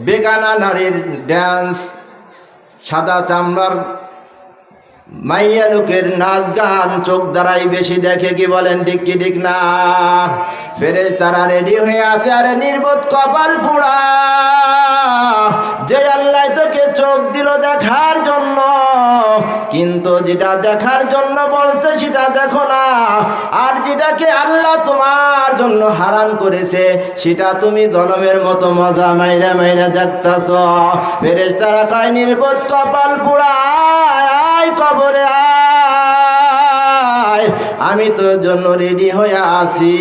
বেগানা নারীর ড্যান্স, সাদা চামড়ার মাইয়া লোকের নাচ গান চোখ দ্বারাই বেশি দেখে। কি বলেন ঠিক কি ঠিক না? ফেরেশতারা রেডি হয়ে আছে, আরে নির্বোধ কপাল পোড়া, যে আল্লাহ তোকে চোখ দিল দেখার জন্য, কিন্তু যেটা দেখার জন্য বলছে সেটা দেখো না, আর যেটাকে আল্লাহ তোমার জন্য হারাম করেছে সেটা তুমি জলমের মতো মজা মাইরা মাইরা দেখতাছ। ফেরেশতারা কয় নির্বোধ কপাল পোড়া, আয় কবরে আয়, আমি তোর জন্য রেডি হয়ে আছি।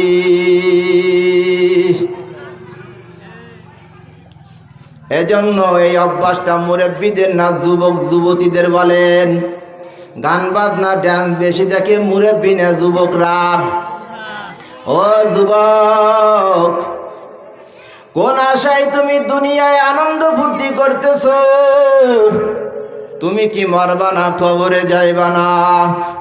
এজন্য এই অভ্যাসটা মুরব্বীদের না যুবক যুবতীদের বলেন। গান বাজনা ড্যান্স বেশি দেখে মুরব্বী না যুবকরা। ও যুবক, কোন আশায় তুমি দুনিয়ায় আনন্দ ফুর্তি করতেছো? তুমি কি মরবা না? কবরে যাইবা না?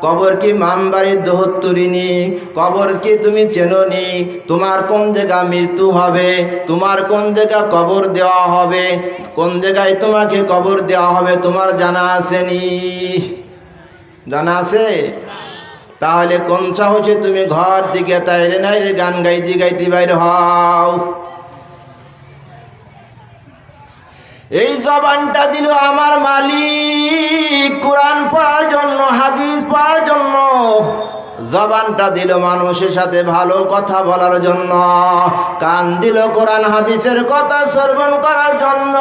কবর কি মামবাড়ির দোহত্তরিনি? কবর কি তুমি চেনোনি? তোমার কোন জায়গা মৃত্যু হবে, তোমার কোন জায়গা কবর দেওয়া হবে, কোন জায়গায় তোমাকে কবর দেওয়া হবে তোমার জানা আসেনি? জানা আছে? তাহলে কোন সাহসে তুমি ঘর দিকে তাইলে নাই রে গান গাইতে গাইতে বাইরে হও? এই জবানটা দিল আমার মালিক কোরআন পড়ার জন্য, হাদিস পড়ার জন্য। জবানটা দিল মানুষের সাথে ভালো কথা বলার জন্য, কান দিল কোরআন হাদিসের কথা শ্রবণ করার জন্য,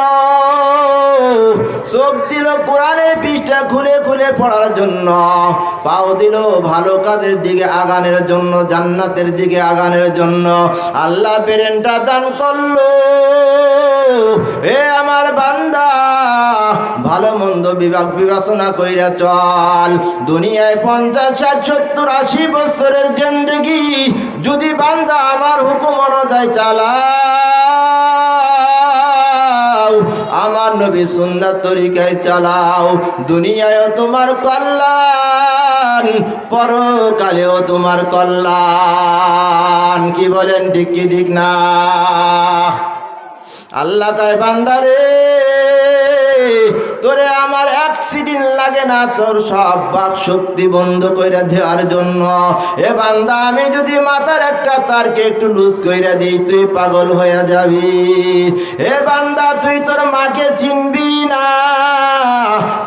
চোখ দিল কোরআনের পৃষ্ঠা খুলে খুলে পড়ার জন্য, পাও দিল ভালো কাজের দিকে আগানোর জন্য, জান্নাতের দিকে আগানোর জন্য। আল্লাহ ব্রেনটা দান করলো। এ আমার বান্দা, ভালো মন্দ বিভাগ বিবেচনা কইরা চল। দুনিয়ায় 50, 60, 70, 80 বছরের জিন্দেগি যদি বান্দা আমার হুকুম অনুযায়ী চালাও, আমার নবী সুন্নাত তরিকায় চালাও, দুনিয়ায়ও তোমার কল্যাণ, পরকালেও তোমার কল্যাণ। কি বলেন ঠিক কি ঠিক না? আল্লাহ কয় বান্দারে, তোরে আমার অ্যাক্সিডেন্ট লাগে না তোর সব বাক শক্তি বন্ধ কইরা দেওয়ার জন্য। এ বান্দা, আমি যদি মাথার একটা তারকে একটু লুজ কইরা দিই তুই পাগল হয়ে যাবি। এ বান্দা, তুই তোর মাকে চিনবি না,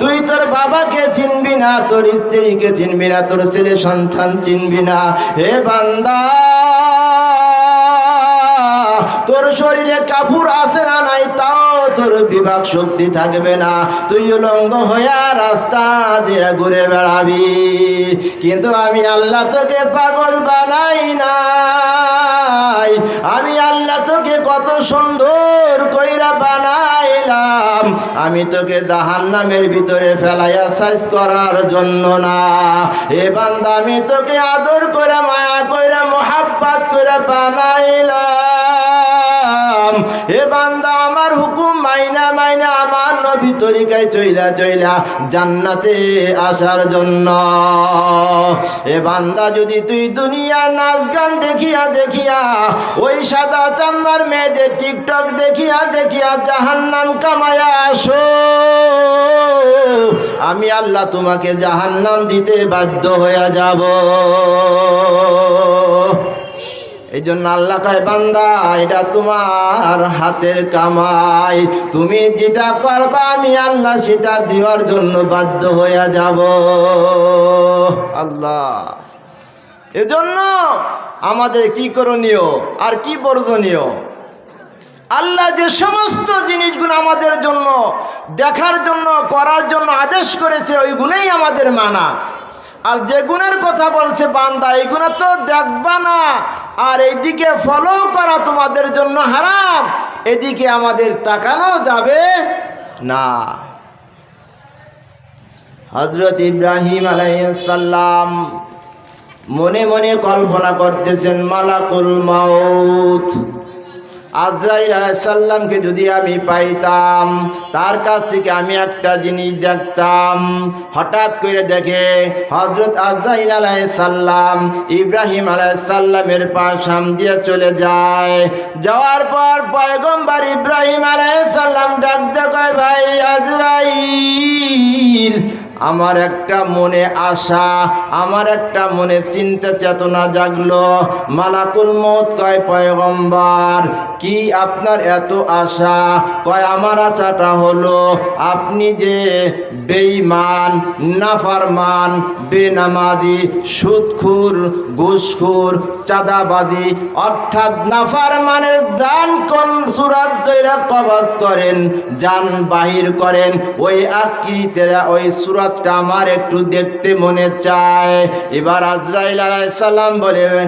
তুই তোর বাবাকে চিনবি না, তোর স্ত্রীকে চিনবি না, তোর ছেলে সন্তান চিনবি না। হে বান্দা, তোর শরীরে কাপড় আছে না নাই তাও তোর বিভাগ শক্তি থাকবে না, তুই উলঙ্গ হইয়া রাস্তা দিয়ে ঘুরে বেড়াবি। কিন্তু আমি আল্লাহ তোকে পাগল বানাই নাই, আমি আল্লাহ তোকে কত সুন্দর কইরা বানাইলাম। আমি তোকে জাহান্নামের ভিতরে ফেলাইয়া সাইজ করার জন্য না। এ বান্দা, আমি তোকে আদর করে মায়া কইরা মোহাব্বত কইরা বানাইলাম। হে বান্দা, আমার হুকুম মাইনা মাইনা আমার নবী তরিকায় চইলা চইলা জান্নাতে আসার জন্য। এ বান্দা, যদি তুই দুনিয়ার নাচ গান দেখিয়া দেখিয়া, ওই সাদা চামড়ার মেয়েদের টিকটক দেখিয়া দেখিয়া জাহান্নাম কামায়া আসো, আমি আল্লাহ তোমাকে জাহান্নাম দিতে বাধ্য হয়ে যাব। এই জন্য আল্লাহ কয় বান্দা, এটা তোমার হাতের কামাই, তুমি যেটা করবা আমি আল্লাহ সেটা দেওয়ার জন্য বাধ্য হয়ে যাব। আল্লাহ, এজন্য আমাদের কি করণীয় আর কি বর্জনীয়? আল্লাহ যে সমস্ত জিনিসগুলো আমাদের জন্য দেখার জন্য করার জন্য আদেশ করেছে ওইগুলোই আমাদের মানা। আর যে গুণের কথা বলছে বান্দা, এই গুণ তো দেখবা না, আর এইদিকে ফলো করা তোমাদের জন্য হারাম, এদিকে আমাদের তাকানো যাবে না। হযরত ইব্রাহিম আলাইহিস সালাম মনে মনে কল্পনা করতেছেন, মালাকুল মাউত আজরাইল আলাইহিস সালামকে যদি আমি পাইতাম, তার কাছ থেকে আমি একটা জিনিস দেখতাম। হঠাৎ করে দেখে হযরত আজরাইল আলাইহিস সালাম ইব্রাহিম আলাইহিস সালামের পাশ দিয়ে চলে যায়। যাওয়ার পর পয়গম্বর ইব্রাহিম আলাইহিস সালাম আজরাইল, আমার একটা মনে আশা, আমার একটা মনে চিন্তা চেতনা জাগলো। মালাকুল মউত কয়, পয়গম্বর কি আপনার এত আশা? কয় আমার আশাটা হলো আপনি যে বেঈমান, নাফরমান, বেনামাজি, সুদখোর, ঘুষখোর, চাঁদাবাজি অর্থাৎ নাফরমানের জান কোন সুরাত দইরা কবজ করেন, জান বাহির করেন, ওই আকৃতিরা ওই সুরাতটা আমার একটু দেখতে মনে চায়। এবার আজরাইল আলাইহিস সালাম বলেন,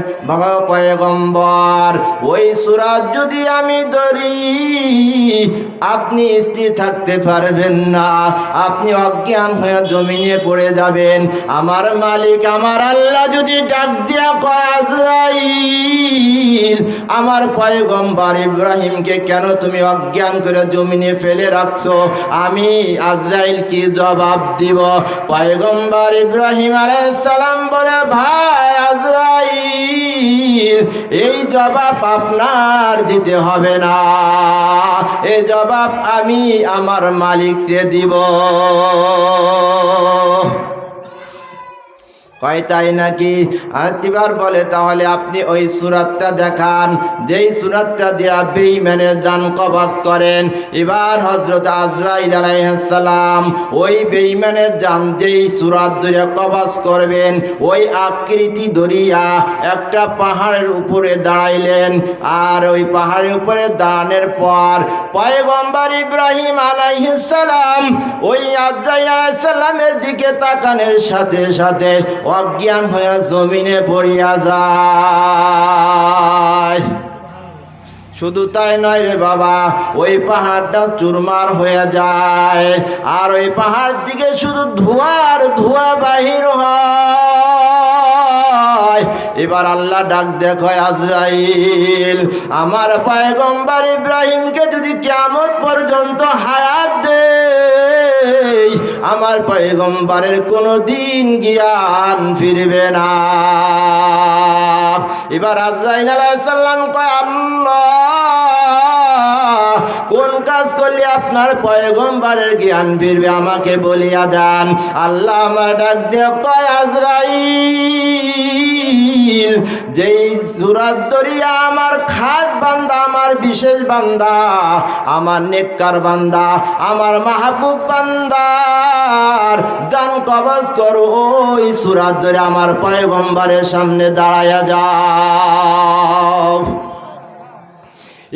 পয়গম্বর ওই সুরাত যদি আমি ধরি আপনি স্থির থাকতে পারবেন না, আপনি অজ্ঞান হয়ে জমিনে পড়ে যাবেন। আমার মালিক আমার আল্লাহ যদি ডাক দিয়া কয়, আজরাইল আমার পয়গম্বর ইব্রাহিমকে কেন তুমি অজ্ঞান করে জমিনে ফেলে রাখছো, আমি আজরাইল কি জবাব দিব? পয়গম্বর ইব্রাহিম আলাইহিস সালাম বলে, ভাই আজরাইল এই জবাব আপনার দিতে হবে না, এই জবাব আমি আমার মালিককে দিব। কয় তাই নাকি? এবার বলে, তাহলে আপনি ওই সূরাতটা দেখান যেই সূরাতটা দিয়া বেঈমানের জান কবজ করেন। এবার হযরত আজরাইল আলাইহিস সালাম ওই বেঈমানের জান যেই সূরাত ধরে কবজ করবেন ওই আকৃতি ধরিয়া একটা পাহাড়ের উপরে দাঁড়াইলেন। আর ওই পাহাড়ের উপরে দাঁড়ানোর পর পয়গম্বর ইব্রাহিম আলাইহিস সালাম ওই আজরাইল আলাইহিস সালামের দিকে তাকানোর সাথে সাথে অজ্ঞান হয়ে জমিনে পড়িয়া যায়। শুধু তাই নয় রে বাবা, ওই পাহাড়টা চুরমার হয়ে যায়, আর ওই পাহাড় দিকে শুধু ধোঁয়ার ধোঁয়া বাহির হয়। এবার আল্লাহ ডাক দেখো, আজরাইল আমার পয়গম্বর ইব্রাহিমকে যদি কিয়ামত পর্যন্ত হায়াত দেই আমার পয়গম্বরের কোনো দিন জ্ঞান ফিরবে না। এবার আজরাইল আলাইহিস সালাম কয়, আল্লাহ কোন কাজ করলে আপনার পয়গম্বরের জ্ঞান ফিরবে আমাকে বলিয়া দেন। আল্লাহ আমার ডাক দিয়ে কয়, আজরাইল যেই সূরাত দরিয়া আমার খাস বান্দা, আমার বিশেষ বান্দা, আমার নেককার বান্দা, আমার মাহবুব বান্দার জান কবজ করো, ওই সূরাত ধরে আমার পয়গম্বরের সামনে দাঁড়ায়া যাও।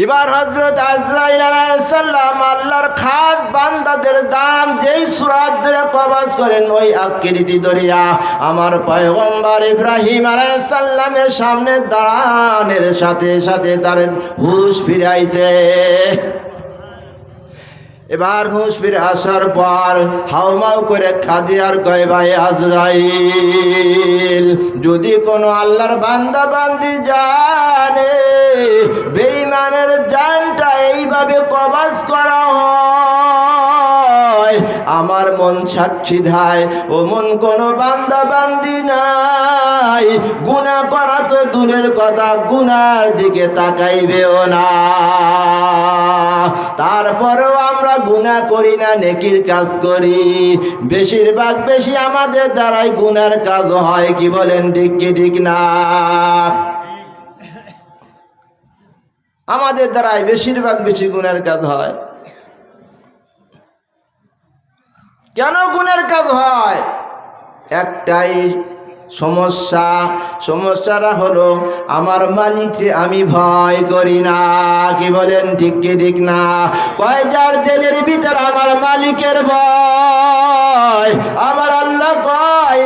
এবার হযরত আজরাইল আলাইহিস সালাম আল্লাহর খাস বান্দাদের দান যেই সূরাত ধরে কবজ করেন ওই আকৃতি ধরিয়া আমার পয়গম্বর ইব্রাহিম আলাইহিস সালামের সামনে দাঁড়ানোর সাথে সাথে তার হুঁশ ফিরে আইছে। এবার হুঁশ ফিরে আসার পর হাউমাউ করে খাদিয়ার কয়, ভাই আজরাইল যদি কোনো আল্লাহর বান্দা বান্দি জানে বেঈমানের জানটা এইভাবে কবজ করা হয়, আমার মন সাক্ষী দেয় ও মন কোনো বান্দা বান্দি নাই, গুনাহ করা তো দূরের কথা, গুনার দিকে তাকাইবেও না। তারপরেও আমরা গুনাহ করি না, নেকির কাজ করি। বেশিরভাগ বেশি আমাদের দ্বারাই গুনার কাজ হয়, কি বলেন ঠিক কি ঠিক না? আমাদের দ্বারাই বেশিরভাগ বেশি গুনার কাজ হয়। কেন গুনার কাজ হয়? একটাই সমস্যাটা হলো আমার মালিককে আমি ভয় করি না, কি বলেন ঠিক কি ঠিক না? কয় যার দিলের ভিতর আমার মালিকের ভয়, আমার আল্লাহ কয়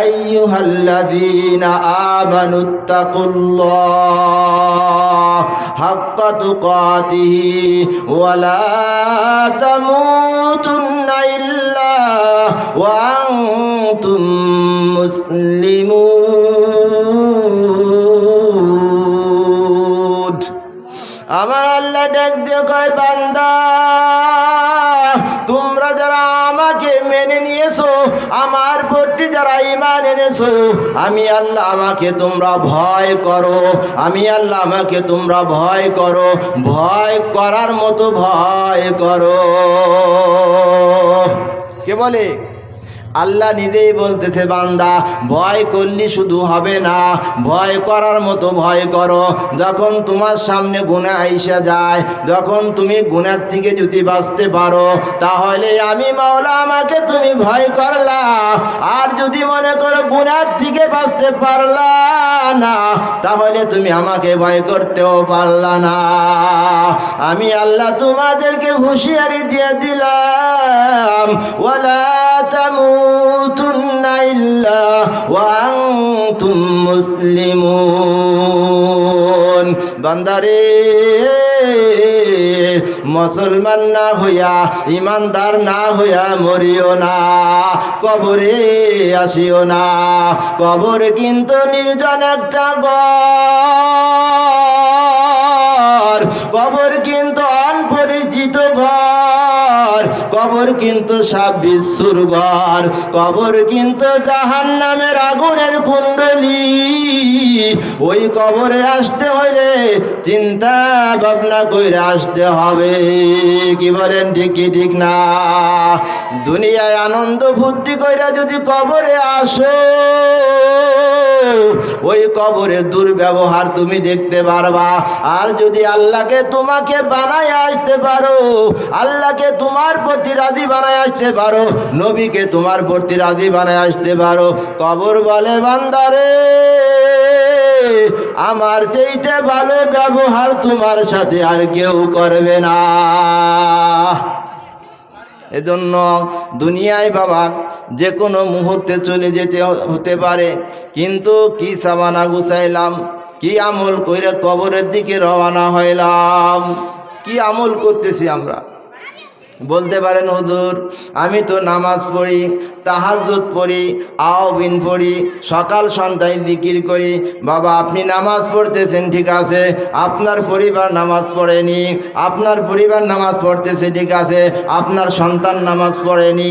আইয়ুহাল্লাযীনা আমানুত্তাকুল্লাহ হাক্কা তুকাতিহি ওয়া লা তামুতুন্না ইল্লা ওয়া আনতুম মুসলিমুন। আমার আল্লাহ ডাক দিয়ে কয় বান্দা তোমরা যারা আমাকে মেনে নিয়েছো, আমার প্রতি যারা ঈমান এনেছো, আমি আল্লাহ আমাকে তোমরা ভয় করো, আমি আল্লাহ আমাকে তোমরা ভয় করো, ভয় করার মতো ভয় করো। কে বলে? আল্লাহ নিজেই বলতেছে বান্দা ভয় করলে শুধু হবে না, ভয় করার মতো ভয় করো। যখন তোমার সামনে গুনাহ আইসা যায়, যখন তুমি গুনার থেকে যদি বাঁচতে পারো, তাহলে আমি মাওলা আমাকে তুমি ভয় করলা। আর যদি মনে করো গুনার থেকে বাঁচতে পারলা না, তাহলে তুমি আমাকে ভয় করতেও পারলা না। আমি আল্লাহ তোমাদেরকে হুঁশিয়ারি দিয়ে দিলাম, ওয়ালা তামুতুন্না ইল্লা ওয়া আনতুম মুসলিমুন। বান্দারে, মুসলমান না হইয়া, ইমানদার না হইয়া মরিও না, কবরে আসিও না। কবর কিন্তু নির্জন একটা ঘর, কবর কিন্তু অপরিচিত ঘর, কবর কিন্তু সাপ বিচ্ছুর ঘর, কবর কিন্তু জাহান্নামের আগুনের কুণ্ডলী। ওই কবরে আসতে হইলে চিন্তা ভাবনা কইরা আসতে হবে। কি বলেন? ঠিক কি ঠিক না? দুনিয়ায় আনন্দ ফুর্তি কইরা যদি কবরে আসো, ওই কবরে দুর্ব্যবহার তুমি দেখতে পারবা। আর যদি আল্লাহকে তোমাকে বানায় আসতে পারো, আল্লাহকে তোমার প্রতি রাজি বানায় আসতে পারো, নবীকে তোমার প্রতি রাজি বানায় আসতে পারো, কবর বলে বান্দারে আমার চাইতে ভালো ব্যবহার তোমার সাথে আর কেউ করবে না। এজন্য দুনিয়ায় বাবা যে কোনো মুহূর্তে চলে যেতে হতে পারে, কিন্তু কি সামানা গুছাইলাম, কি আমল কইরা কবরের দিকে রওনা হইলাম। কি আমল করতেছি আমরা? বলতে পারেন হুজুর আমি তো নামাজ পড়ি, তাহাজ্জুদ পড়ি, আওবিন পড়ি, সকাল সন্ধ্যায় জিকির করি। বাবা আপনি নামাজ পড়তেছেন ঠিক আছে, আপনার পরিবার নামাজ পড়েনি, আপনার পরিবার নামাজ পড়তেছে ঠিক আছে, আপনার সন্তান নামাজ পড়েনি।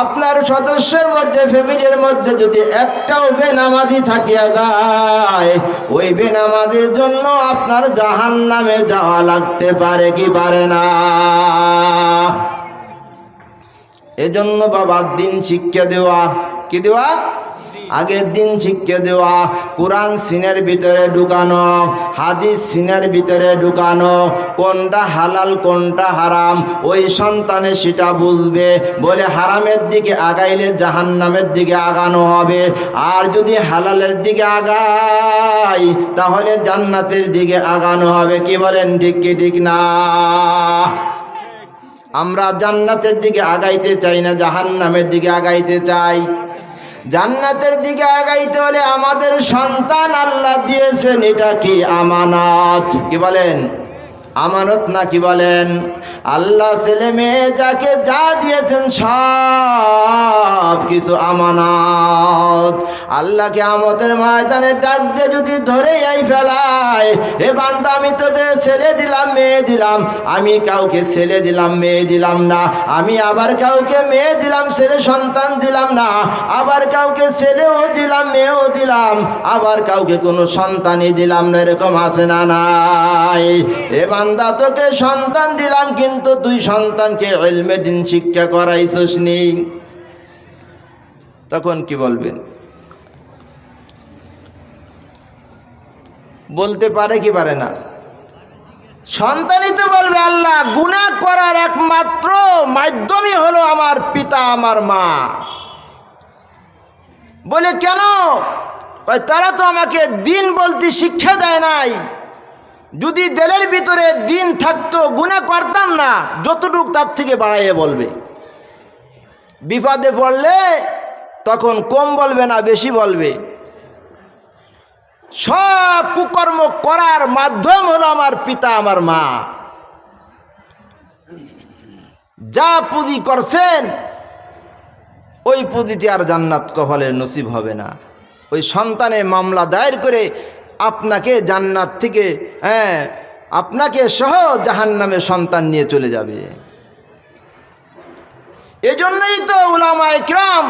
আপনার সদস্যের মধ্যে, ফ্যামিলির মধ্যে যদি একটাও বেনামাজি থাকিয়া যায়, ওই বেনামাজির জন্য আপনার জাহান্নামে যাওয়া লাগতে পারে কি পারে না? এজন্য বাবা দিন শিক্ষা দেওয়া, কি দেওয়া? আগের দিন শিক্ষা দেওয়া, কোরআন সিনের ভিতরে ঢুকানো, হাদিস সিনের ভিতরে ঢুকানো, কোনটা হালাল কোনটা হারাম ওই সন্তানে সেটা বুঝবে। বলে হারামের দিকে আগাইলে জাহান্নামের দিকে আগানো হবে, আর যদি হালালের দিকে আগাই তাহলে জান্নাতের দিকে আগানো হবে। কি বলেন? ঠিক কি ঠিক না? আমরা জান্নাতের দিকে আগাইতে চাই না, জাহান্নামের দিকে আগাইতে চাই। জান্নাতের দিকে আগাইতে হলে আমাদের সন্তান আল্লাহ দিয়েছেন, এটা কি আমানত? কি বলেন? আমানত না কি বলেন? আল্লাহ ছেলে মেয়ে যাকে যা দিয়েছেন সব কিছু আমানত। আল্লাহকে আমাদের ময়দানে ডাক দিয়ে যদি ধরে আই ফেলায়, হে বান্দা আমি তোকে ছেলে দিলাম মেয়ে দিলাম, আমি কাউকে ছেলে দিলাম মেয়ে দিলাম না, আমি আবার কাউকে মেয়ে দিলাম ছেলে সন্তান দিলাম না, আবার কাউকে ছেলেও দিলাম মেয়েও দিলাম, আবার কাউকে কোনো সন্তানই দিলাম না, এরকম আছে না নাই? হে বান্দা তোকে সন্তান দিলাম, কিন্তু তুই সন্তানকে ইলমে দ্বীন শিক্ষা করাইছস নি। তখন কি বলবেন? বলতে পারে কি পারে না? সন্তানই তো বলবে আল্লাহ গুনাহ করার একমাত্র মাধ্যমই হলো আমার পিতা আমার মা। বলে কেন? তারা তো আমাকে দ্বীন বলতে শিক্ষা দেয় নাই। যদি দিলের ভিতরে দ্বীন থাকতো গুনাহ করতাম না, যতটুক তার থেকে বাড়াইয়ে বলবে। বিপদে পড়লে তখন কম বলবে না, বেশি বলবে। সব কুকর্ম করার মাধ্যম হলো আমার পিতা আমার মা। যা পুঁজি করছেন ওই পুঁজিতে আর জান্নাত কপালের নসিব হবে না। ওই সন্তানে মামলা দায়ের করে আপনাকে জান্নাত থেকে আপনাকে সহ জাহান্নামে সন্তান নিয়ে চলে যাবে। এজন্যই তো উলামায়ে কিরাম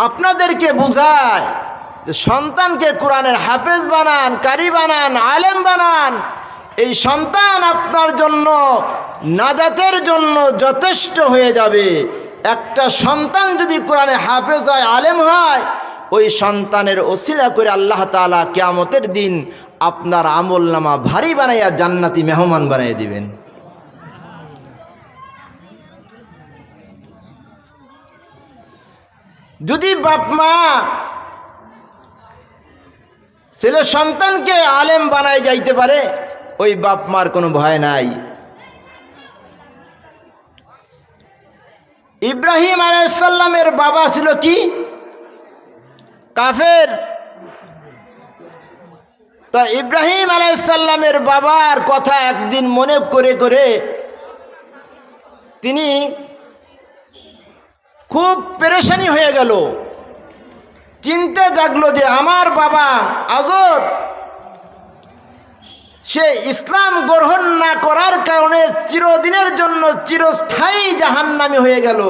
আপনাদেরকে বুঝায় যে সন্তানকে কোরআনের হাফেজ বানান, কারি বানান, আলেম বানান। এই সন্তান আপনার জন্য নাজাতের জন্য যথেষ্ট হয়ে যাবে। একটা সন্তান যদি কোরআনে হাফেজ হয়, আলেম হয়, ওই সন্তানের ওসিলা করে আল্লাহ তাআলা কিয়ামতের দিন আপনার আমলনামা ভারী বানাইয়া জান্নাতি মেহমান বানিয়ে দিবেন। যদি বাপ মা ছেলে সন্তানকে আলেম বানায় যাইতে পারে, ওই বাপ মার কোনো ভয় নাই। ইব্রাহিম আলাইহিস সালামের বাবা ছিল কি? কাফের। তা ইব্রাহিম আলাইহিস সালামের বাবার কথা একদিন মনে করে করে তিনি খুব পেরেশানি হয়ে গেল। চিন্তা জাগলো যে আমার বাবা আজর সে ইসলাম গ্রহণ না করার কারণে চিরদিনের জন্য চিরস্থায়ী জাহান্নামী হয়ে গেল,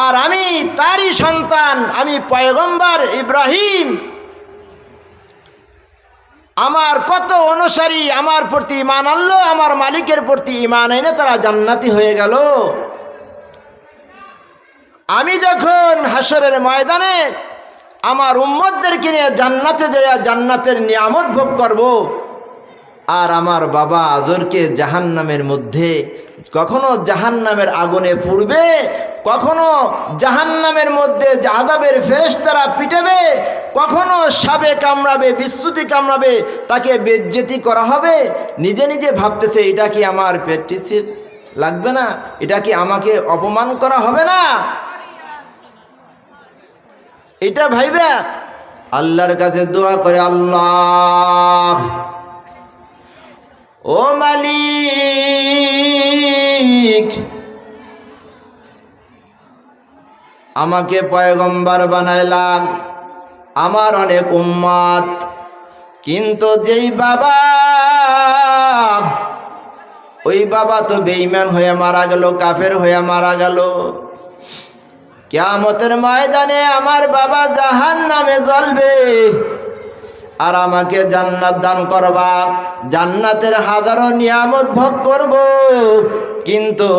আর আমি তারই সন্তান, আমি পয়গম্বর ইব্রাহিম, আমার কত অনুসারী আমার প্রতি ঈমান আনলো, আমার মালিকের প্রতি ঈমান এনে তারা জান্নাতি হয়ে গেল। আমি যখন হাসরের ময়দানে আমার উম্মতদেরকে নিয়ে জান্নাতে যাইয়া জান্নাতের নিয়ামত ভোগ করব, আর আমার বাবা আজরকে জাহান্নামের মধ্যে কখনো জাহান্নামের আগুনে পুড়বে, কখনো জাহান্নামের মধ্যে আযাবের ফেরেশতারা পিটাবে, কখনো সাপে কামড়াবে, বিশ্রুতি কামড়াবে, তাকে বেজ্জতি করা হবে। নিজে নিজে ভাবতেছে এটা কি আমার প্র্যাকটিসে লাগবে না, এটা কি আমাকে অপমান করা হবে না, এটা ভাইবা আল্লাহর কাছে দোয়া করে, আল্লাহ ও মালিক, আমাকে পয়গম্বর বানাইলাম, আমার অনেক উম্মত, কিন্তু যেই বাবা, ওই বাবা তো বেঈমান হয়ে মারা গেল, কাফের হয়ে মারা গেল। কিয়ামতের ময়দানে আমার বাবা জাহান্নামে জ্বলবে, আর আমাকে জান্নাত দান করবা, জান্নাতের হাজারো নিয়ামত ভোগ করব, কিন্তু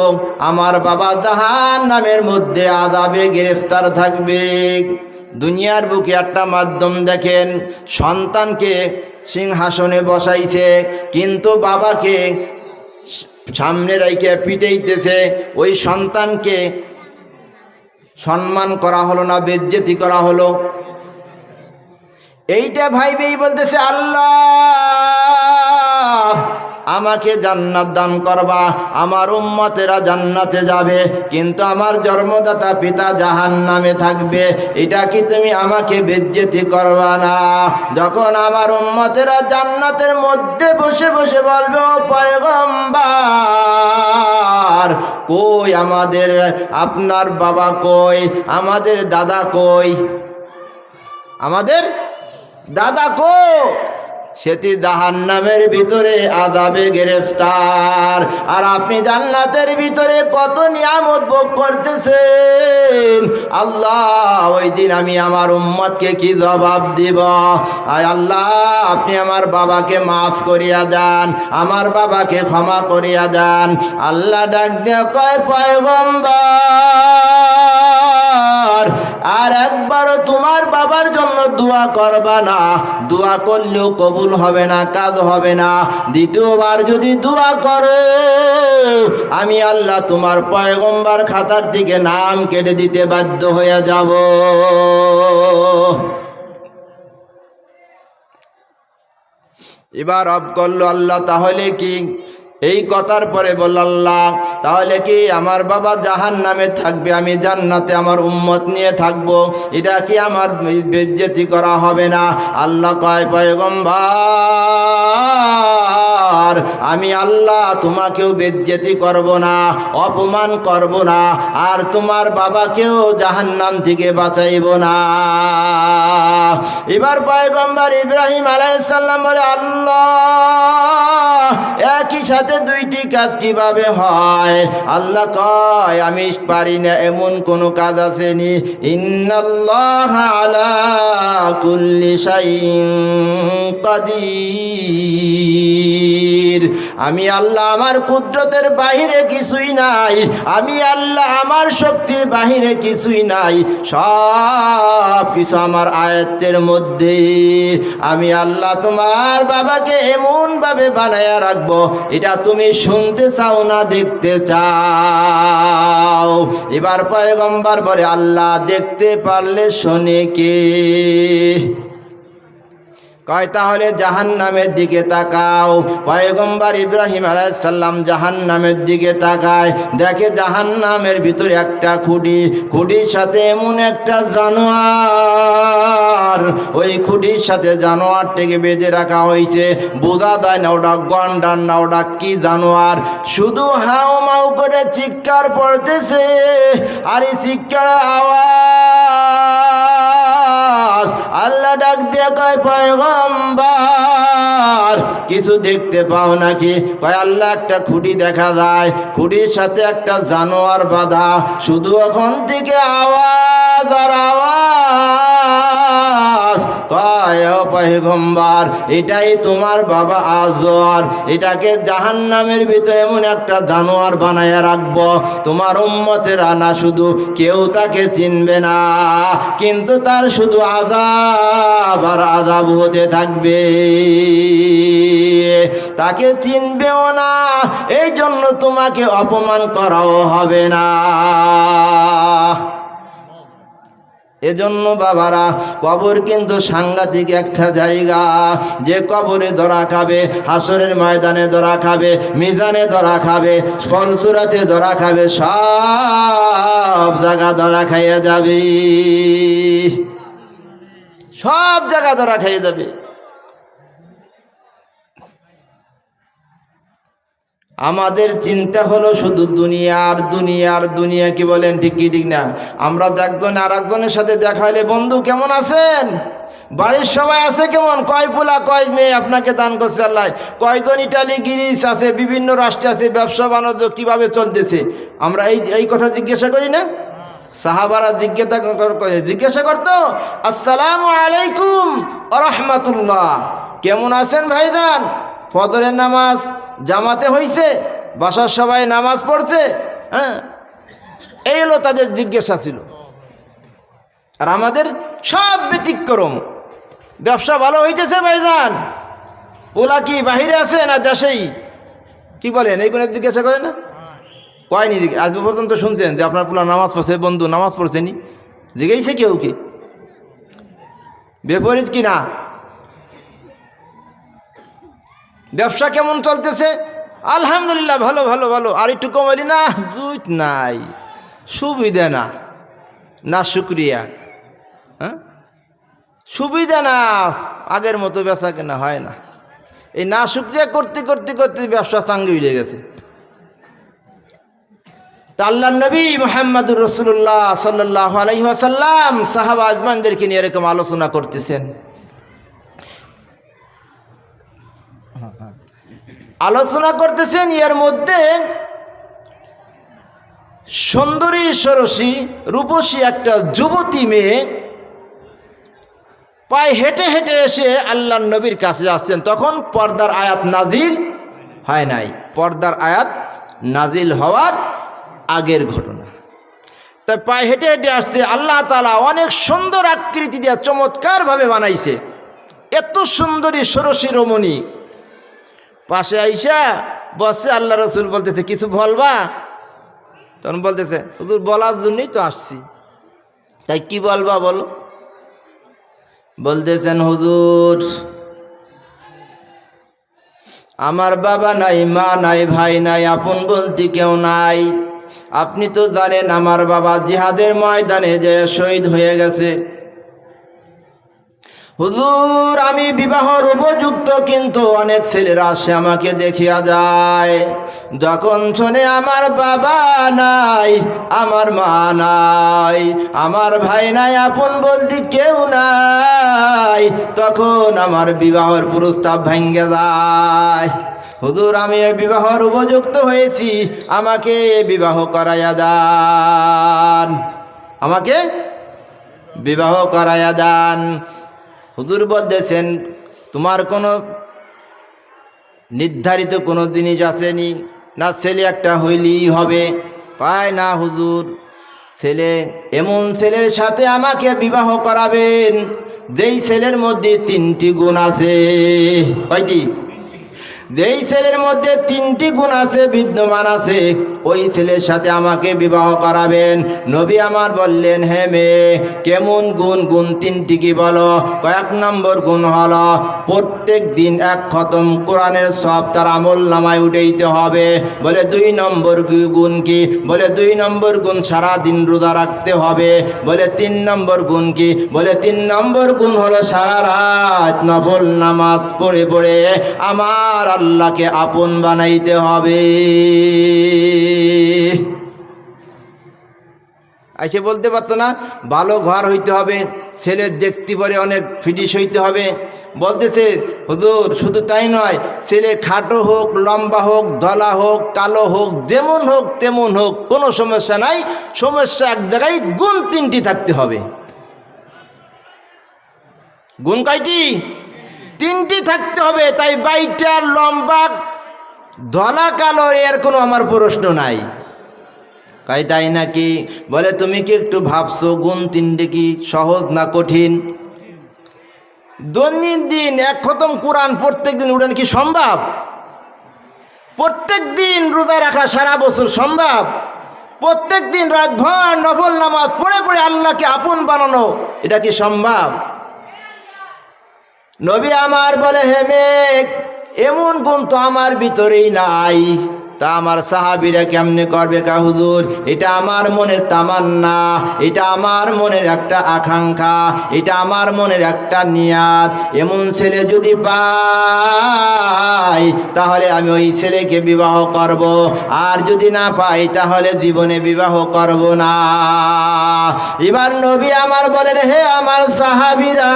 আমার বাবা জাহান্নামের মধ্যে আযাবে গ্রেফতার থাকবে। দুনিয়ার বুকে একটা মাধ্যম দেখেন, সন্তানকে সিংহাসনে বসাইছে, কিন্তু বাবাকে সামনে রাইখে পিটাইতেছে। ওই সন্তানকে সম্মান করা হলো না, বেজ্জতি করা হলো। এইটা ভাইবেই বলতেছে, আল্লাহ আমাকে জান্নাত দান করবা, আমার উম্মতেরা জান্নাতে যাবে, কিন্তু আমার জন্মদাতা পিতা জাহান্নামে থাকবে। এটা কি তুমি আমাকে বেজ্জতি করবা না? যখন আমার উম্মতেরা জান্নাতের মধ্যে বসে বসে বলবে, ও পয়গম্বর, কই আমাদের আপনার বাবা কই, আমাদের দাদা কই, আমাদের দাদা কই? সেটি জাহান্নামের ভিতরে আযাবে গ্রেফতার, আর আপনি জান্নাতের ভিতরে কত নিয়ামত ভোগ করতেছেন। আল্লাহ, ওই দিন আমি আমার উম্মতকে কি জবাব দিব? আয় আল্লাহ, আপনি আমার বাবাকে মাফ করিয়া দেন, আমার বাবাকে ক্ষমা করিয়া দেন। আল্লাহ ডাক দিয়ে কয়, পয়গম্বর, আর একবারও তোমার বাবার জন্য দোয়া করবা না, দোয়া করলেও কবুল হবে না, কাজ হবে না। দ্বিতীয়বার যদি দোয়া করো, আমি আল্লাহ তোমার পয়গম্বর খাতার থেকে নাম কেটে দিতে বাধ্য হয়ে যাব। এবার রব করলো আল্লাহ, তাহলে কি? এই কথার পরে বলল আল্লাহ, তাহলে কি আমার বাবা জাহান্নামে থাকবে, আমি জান্নাতে আমার উম্মত নিয়ে থাকবো, এটা কি আমার বেজ্জতি করা হবে না? আল্লাহ কয়, পয়গম্বর পয়গম্বর, আমি আল্লাহ তোমাকেও বেজ্জতি করব না, অপমান করব না, আর তোমার বাবাকেও জাহান্নাম থেকে বাঁচাইব না। এবার পয়গম্বর ইব্রাহিম আলাইহিস সালাম বলে, আল্লাহ একই সাথে দুইটি কাজ কিভাবে হয়? আল্লাহ কয়, আমি পারি না এমন কোন কাজ আসেনি। ইন্নাল্লাহ আলা কুল্লি শাইইন কাদির। আমি আল্লাহ, আমার কুদরতের বাহিরে কিছুই নাই, আমি আল্লাহ আমার শক্তির বাহিরে কিছুই নাই, সব কিছু আমার আয়ত্তের মধ্যে। আমি আল্লাহ তোমার বাবাকে এমন ভাবে বানায়া রাখবো, এটা তুমি শুনতে চাও না দেখতে চাও? এবার পয়গম্বর বলে, আল্লাহ দেখতে পারলে শোনে কে? কয় তাহলে জাহান্নামের দিকে তাকাও। পয়গম্বর ইব্রাহিম আলাইহিস সালাম জাহান্নামের দিকে তাকায়, দেখে জাহান্নামের ভিতরে একটা খুঁটি, খুঁটির সাথে এমন একটা জানোয়ার, ওই খুঁটির সাথে জানোয়ারটাকে বেঁধে রাখা হয়েছে। বোঝা যায় না ওটা গন্ডার না ওটা কি জানোয়ার, শুধু হাউ মাউ করে চিৎকার পড়তেছে। আর এই চিৎকারের আওয়াজ আল্লাহ ডাক দিয়ে কয়, পয়গম্বর কিছু দেখতে পাও নাকি? কয় আল্লাহ একটা খুঁটি দেখা যায়, খুঁটির সাথে একটা জানোয়ার বাঁধা, শুধু ওখান থেকে আওয়াজ আর আওয়াজ। কয় ও পয়গম্বর, এটাই তোমার বাবা আজর, এটাকে জাহান্নামের ভিতরে এমন একটা জানোয়ার বানায়া রাখবো, তোমার উম্মতেরা না শুধু কেউ তাকে চিনবে না, কিন্তু তার শুধু আযাব আর আযাব হতে থাকবে, তাকে চিনবেও না, এই জন্য তোমাকে অপমান করাও হবে না। এজন্য বাবারা, কবর কিন্তু সাংঘাতিক একটা জায়গা, যে কবরে ধরা খাবে, হাসরের ময়দানে ধরা খাবে, মিজানে ধরা খাবে, ফলসুরাতে ধরা খাবে, সব জায়গা ধরা খাইয়া যাবে, সব জায়গা ধরা খাইয়া যাবে। আমাদের চিন্তা হলো শুধু দুনিয়ার দুনিয়ার দুনিয়া, কি বলেন ঠিক কি ঠিক না? আমরা একজন আর একজনের সাথে দেখা হলে, বন্ধু কেমন আছেন, বাড়ির সবাই আছে কেমন, কয় পোলা কয় মেয়ে আপনাকে দান করছে আল্লাহ, কয়জন ইটালি গ্রিস আছে, বিভিন্ন রাষ্ট্রে আছে, ব্যবসা বাণিজ্য কীভাবে চলতেছে, আমরা এই কথা জিজ্ঞাসা করি না? সাহাবারা জিজ্ঞাসা করতো, আসসালামু আলাইকুম ওয়া রাহমাতুল্লাহ, কেমন আছেন ভাইজান? ফজরের নামাজ জামাতে হইছে, বাসার সবাই নামাজ পড়ছে, হ্যাঁ, এই হলো তাদের জিজ্ঞাসা ছিল। আর আমাদের সব ব্যতিক্রম। ব্যবসা ভালো হইতেছে ভাইজান, পোলা কি বাহিরে আছে না দেশেই, কি বলেন, এইগুলো জিজ্ঞাসা করে না? কয়নি আজ পর্যন্ত শুনছেন যে আপনার পোলা নামাজ পড়ছে, বন্ধু নামাজ পড়ছেনি? জিজ্ঞেসে কেউ কি? বিপরীত কি না? ব্যবসা কেমন চলতেছে? আলহামদুলিল্লাহ ভালো ভালো ভালো। আর একটু কমালি না, জুত নাই, সুবিধা না, না শুক্রিয়া, হ্যাঁ সুবিধা না, আগের মতো বেচা কেনা হয় না। এই না শুক্রিয়া করতে করতে করতে ব্যবসা চাঙ্গি হয়ে গেছে। তা আল্লাহর নবী মুহাম্মদুর রাসূলুল্লাহ সাল্লাল্লাহু আলাইহি ওয়াসাল্লাম সাহাবা আজমানদেরকে নিয়ে এরকম আলোচনা করতেছেন। এর মধ্যে সুন্দরী সরসী রূপসী একটা যুবতী মেয়ে পায়ে হেঁটে হেঁটে এসে আল্লাহর নবীর কাছে আসছেন। তখন পর্দার আয়াত নাজিল হয় নাই, পর্দার আয়াত নাজিল হওয়ার আগের ঘটনা। তাই পায়ে হেঁটে হেঁটে আসছে। আল্লাহ তাআলা অনেক সুন্দর আকৃতি দিয়ে চমৎকারভাবে বানাইছে, এত সুন্দরী সরসী রমণী। পাশে আইসা বসে, আল্লাহ রসুল বলতেছে কিছু বলবা? তখন বলতেছে হুজুর বলার জন্যই তো আসছি। তাই কি বলবা বলো? বলতেছেন হুজুর আমার বাবা নাই, মা নাই, ভাই নাই, আপন বলতে কেউ নাই। আপনি তো জানেন আমার বাবা জিহাদের ময়দানে যে শহীদ হয়ে গেছে। হুজুর আমি বিবাহর উপযুক্ত, কিন্তু অনেক ছেলেরা আসে আমাকে দেখিয়া যায়, যখন শোনে আমার বাবা নাই, আমার মা নাই, আমার ভাই নাই, আপন বলতে কেউ নাই, তখন আমার বিবাহের প্রস্তাব ভেঙে যায়। হুজুর আমি বিবাহর উপযুক্ত হয়েছি, আমাকে বিবাহ করাইয়া দেন, আমাকে বিবাহ করাইয়া দেন। হুজুর বলতেছেন তোমার কোনো নির্ধারিত কোনো জিনিস আসেনি না, ছেলে একটা হইলেই হবে? পায় না হুজুর, ছেলে এমন ছেলের সাথে আমাকে বিবাহ করাবেন যেই ছেলের মধ্যে 3টি গুণ আছে। কয়টি? যেই ছেলের মধ্যে 3টি গুণ আছে, বিদ্যমান আছে, ওই ছেলের সাথে আমাকে বিবাহ করাবেন। নবী আমার বললেন, হে মেয়ে কেমন গুণ? গুণ 3টি কি বলো? কয়েক নম্বর গুণ হলো প্রত্যেক দিন 1 খতম কোরআনের সব তার আমল নামায় উঠাইতে হবে। বলে 2 নম্বর গুণ কি? বলে 2 নম্বর গুণ সারাদিন রোজা রাখতে হবে। বলে 3 নম্বর গুণ কি? বলে 3 নম্বর গুণ হলো সারা রাত নফল নামাজ পড়ে পড়ে আমার আল্লাহকে আপন বানাইতে হবে। আইসে বলতে পারতো না ভালো ঘর হইতে হবে, ছেলের দেখতে পরে অনেক ফিটিস হইতে হবে। বলতেছে হুজুর শুধু তাই নয়, ছেলে খাটো হোক, লম্বা হোক, ধলা হোক, কালো হোক, যেমন হোক তেমন হোক, কোনো সমস্যা নাই, সমস্যা এক জায়গায়, গুণ 3টি থাকতে হবে। গুণ কয়টি? 3টি থাকতে হবে। তাই বাইটা লম্বা ধলা কালো এর কোনো আমার প্রশ্ন নাই। কয় তাই নাকি? বলে তুমি কি একটু ভাবছো গুণ 3টি কি সহজ না কঠিন? দৈনন্দিন 1 খতম কোরআন প্রত্যেক দিন উঠেন কি সম্ভব? প্রত্যেক দিন রোজা রাখা সারা বছর সম্ভব? প্রত্যেক দিন রাতভর নফল নামাজ পড়ে পড়ে আল্লাহকে আপন বানানো, এটা কি সম্ভব? নবী আমার বলে, হে মেয়ে এমন গুণ তো আমার ভিতরেই নাই, তা আমার সাহাবীরা কেমনে করবে? কা হুজুর এটা আমার মনের তামান্না, এটা আমার মনের একটা আকাঙ্ক্ষা, এটা আমার মনের একটা নিয়াত। এমন ছেলে যদি পাই তাহলে আমি ওই ছেলেকে বিবাহ করব, আর যদি না পাই তাহলে জীবনে বিবাহ করব না। এবার নবী আমার বলেন, হে আমার সাহাবীরা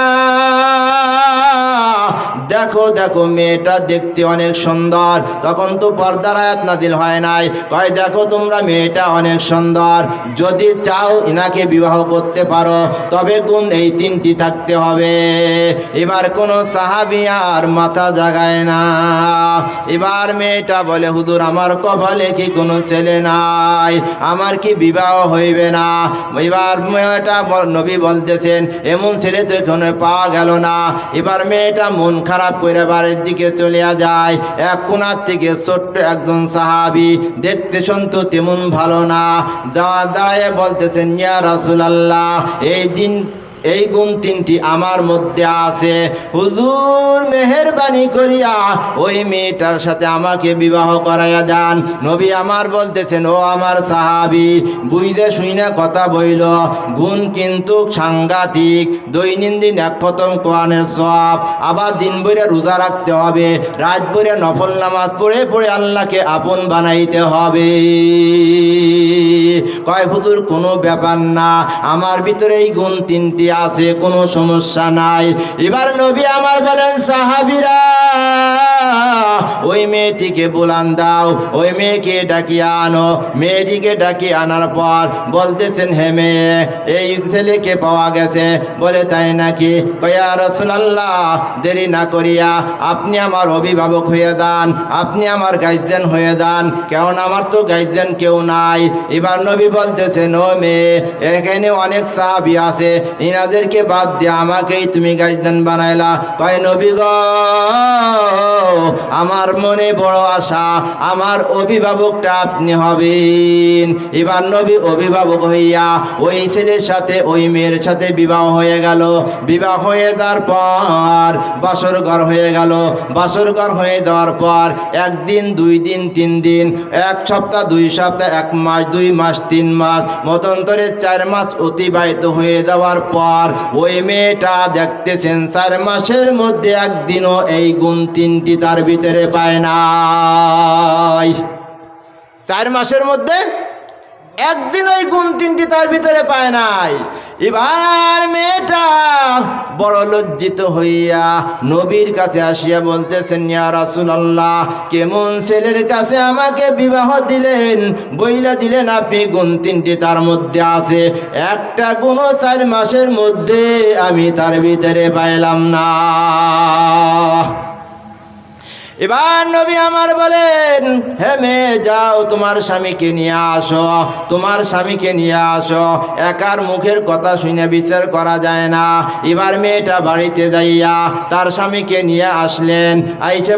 দেখো দেখো মেয়েটা দেখতে অনেক সুন্দর। তখন তো পর্দার আয়াত নাযিল হয় নাই। কয় দেখো তোমরা মেয়েটা অনেক সুন্দর, যদি চাও ইনাকে বিবাহ করতে পারো, তবে গুণ এই 3টি থাকতে হবে। এবার কোনো সাহাবী আর মাথা জাগায় না। এবার মেয়েটা বলে, হুজুর আমার কপালে কি কোনো ছেলে নাই, আমার কি বিবাহ হইবে না? এবার মেয়েটা নবী বলতেছেন এমন ছেলে তো এখানে পাওয়া গেল না। এবার মেয়েটা মন খারাপ করে বাড়ির দিকে চলে যায়। এক কোণার থেকে ছোট্ট একজন সাহাবী, দেখতে শুনতে তেমন ভালো না, দাঁড়ায় বলতেছেন, ইয়া রাসূলুল্লাহ এই গুণ 3টি আমার মধ্যে আছে, হুজুর মেহেরবানি করিয়া ওই মেয়েটার সাথে আমাকে বিবাহ করাইয়া দেন। নবী আমার বলতেছেন, ও আমার সাহাবী বুঝতে শুইনা কথা বইল, গুণ কিন্তু সাংঘাতিক। দৈনন্দিন 1 খতম কোরআনের সওয়াব, আবার দিন ভরে রোজা রাখতে হবে, রাত ভরে নফল নামাজ পড়ে পড়ে আল্লাহকে আপন বানাইতে হবে। কয় হুজুর কোনো ব্যাপার না, আমার ভিতরে এই গুণ 3টি আছে, কোনো সমস্যা নাই। এবার নবী আমার বলেন, সাহাবীরা ওই মেয়েটিকে বুলান দাও, ওই মেয়েকে ডাকিয়ে আনো। মেয়েটিকে ডাকিয়ে আনার পর বলতেছেন, হে মেয়ে এই ছেলেকে পাওয়া গেছে। বলে তাই নাকি? ইয়া রাসূলুল্লাহ দেরি না করিয়া আপনি আমার অভিভাবক হয়ে যান, আপনি আমার গার্জিয়ান হয়ে যান, কারণ আমার তো গার্জিয়ান কেউ নাই। এবার নবী বলতেছেন, ও মেয়ে এখানে অনেক সাহাবী আছে, ইনাদেরকে বাদ দিয়ে আমাকেই তুমি গার্জিয়ান বানাইলা। কয় নবী গো আমার মনে বড় আশা, আমার অভিভাবকটা আপনি হবেন। এবার নবী অভিভাবক হইয়া ওই ছেলের সাথে ওই মেয়ের সাথে বিবাহ হয়ে গেল। বিবাহ হয়ে যাওয়ার পর বাসর ঘর হয়ে গেল। বাসর ঘর হয়ে যাওয়ার পর একদিন, 2 দিন, 3 দিন, 1 সপ্তাহ, 2 সপ্তাহ, 1 মাস, 2 মাস, 3 মাস, মতান্তরে 4 মাস অতিবাহিত হয়ে যাওয়ার পর ওই মেয়েটা দেখতেছেন 4 মাসের মধ্যে একদিনও এই গুণ 3টি তার ভিতরে পায় নাই। 4 মাসের মধ্যে একদিন ওই গুণ 3টি তার ভিতরে পায় নাই। এবার মেয়েটা বড় লজ্জিত হইয়া নবীর কাছে আসিয়া বলতেছেন, ইয়া রাসূলুল্লাহ, কেমন ছেলের কাছে আমাকে বিবাহ দিলেন, বইলা দিলেন আপনি গুণ 3টি তার মধ্যে আছে, একটা গুণও 4 মাসের মধ্যে আমি তার ভিতরে পাইলাম না। এবার নবী আমার বলেন, হে মেয়ে, যাও তোমার স্বামীকে নিয়ে আসো, তোমার স্বামীকে নিয়ে আসো। একার মুখের কথা শুনে বিচার করা যায় না। এবার মেয়েটা বাড়িতে যাইয়া তার স্বামীকে নিয়ে আসলেন। আইসে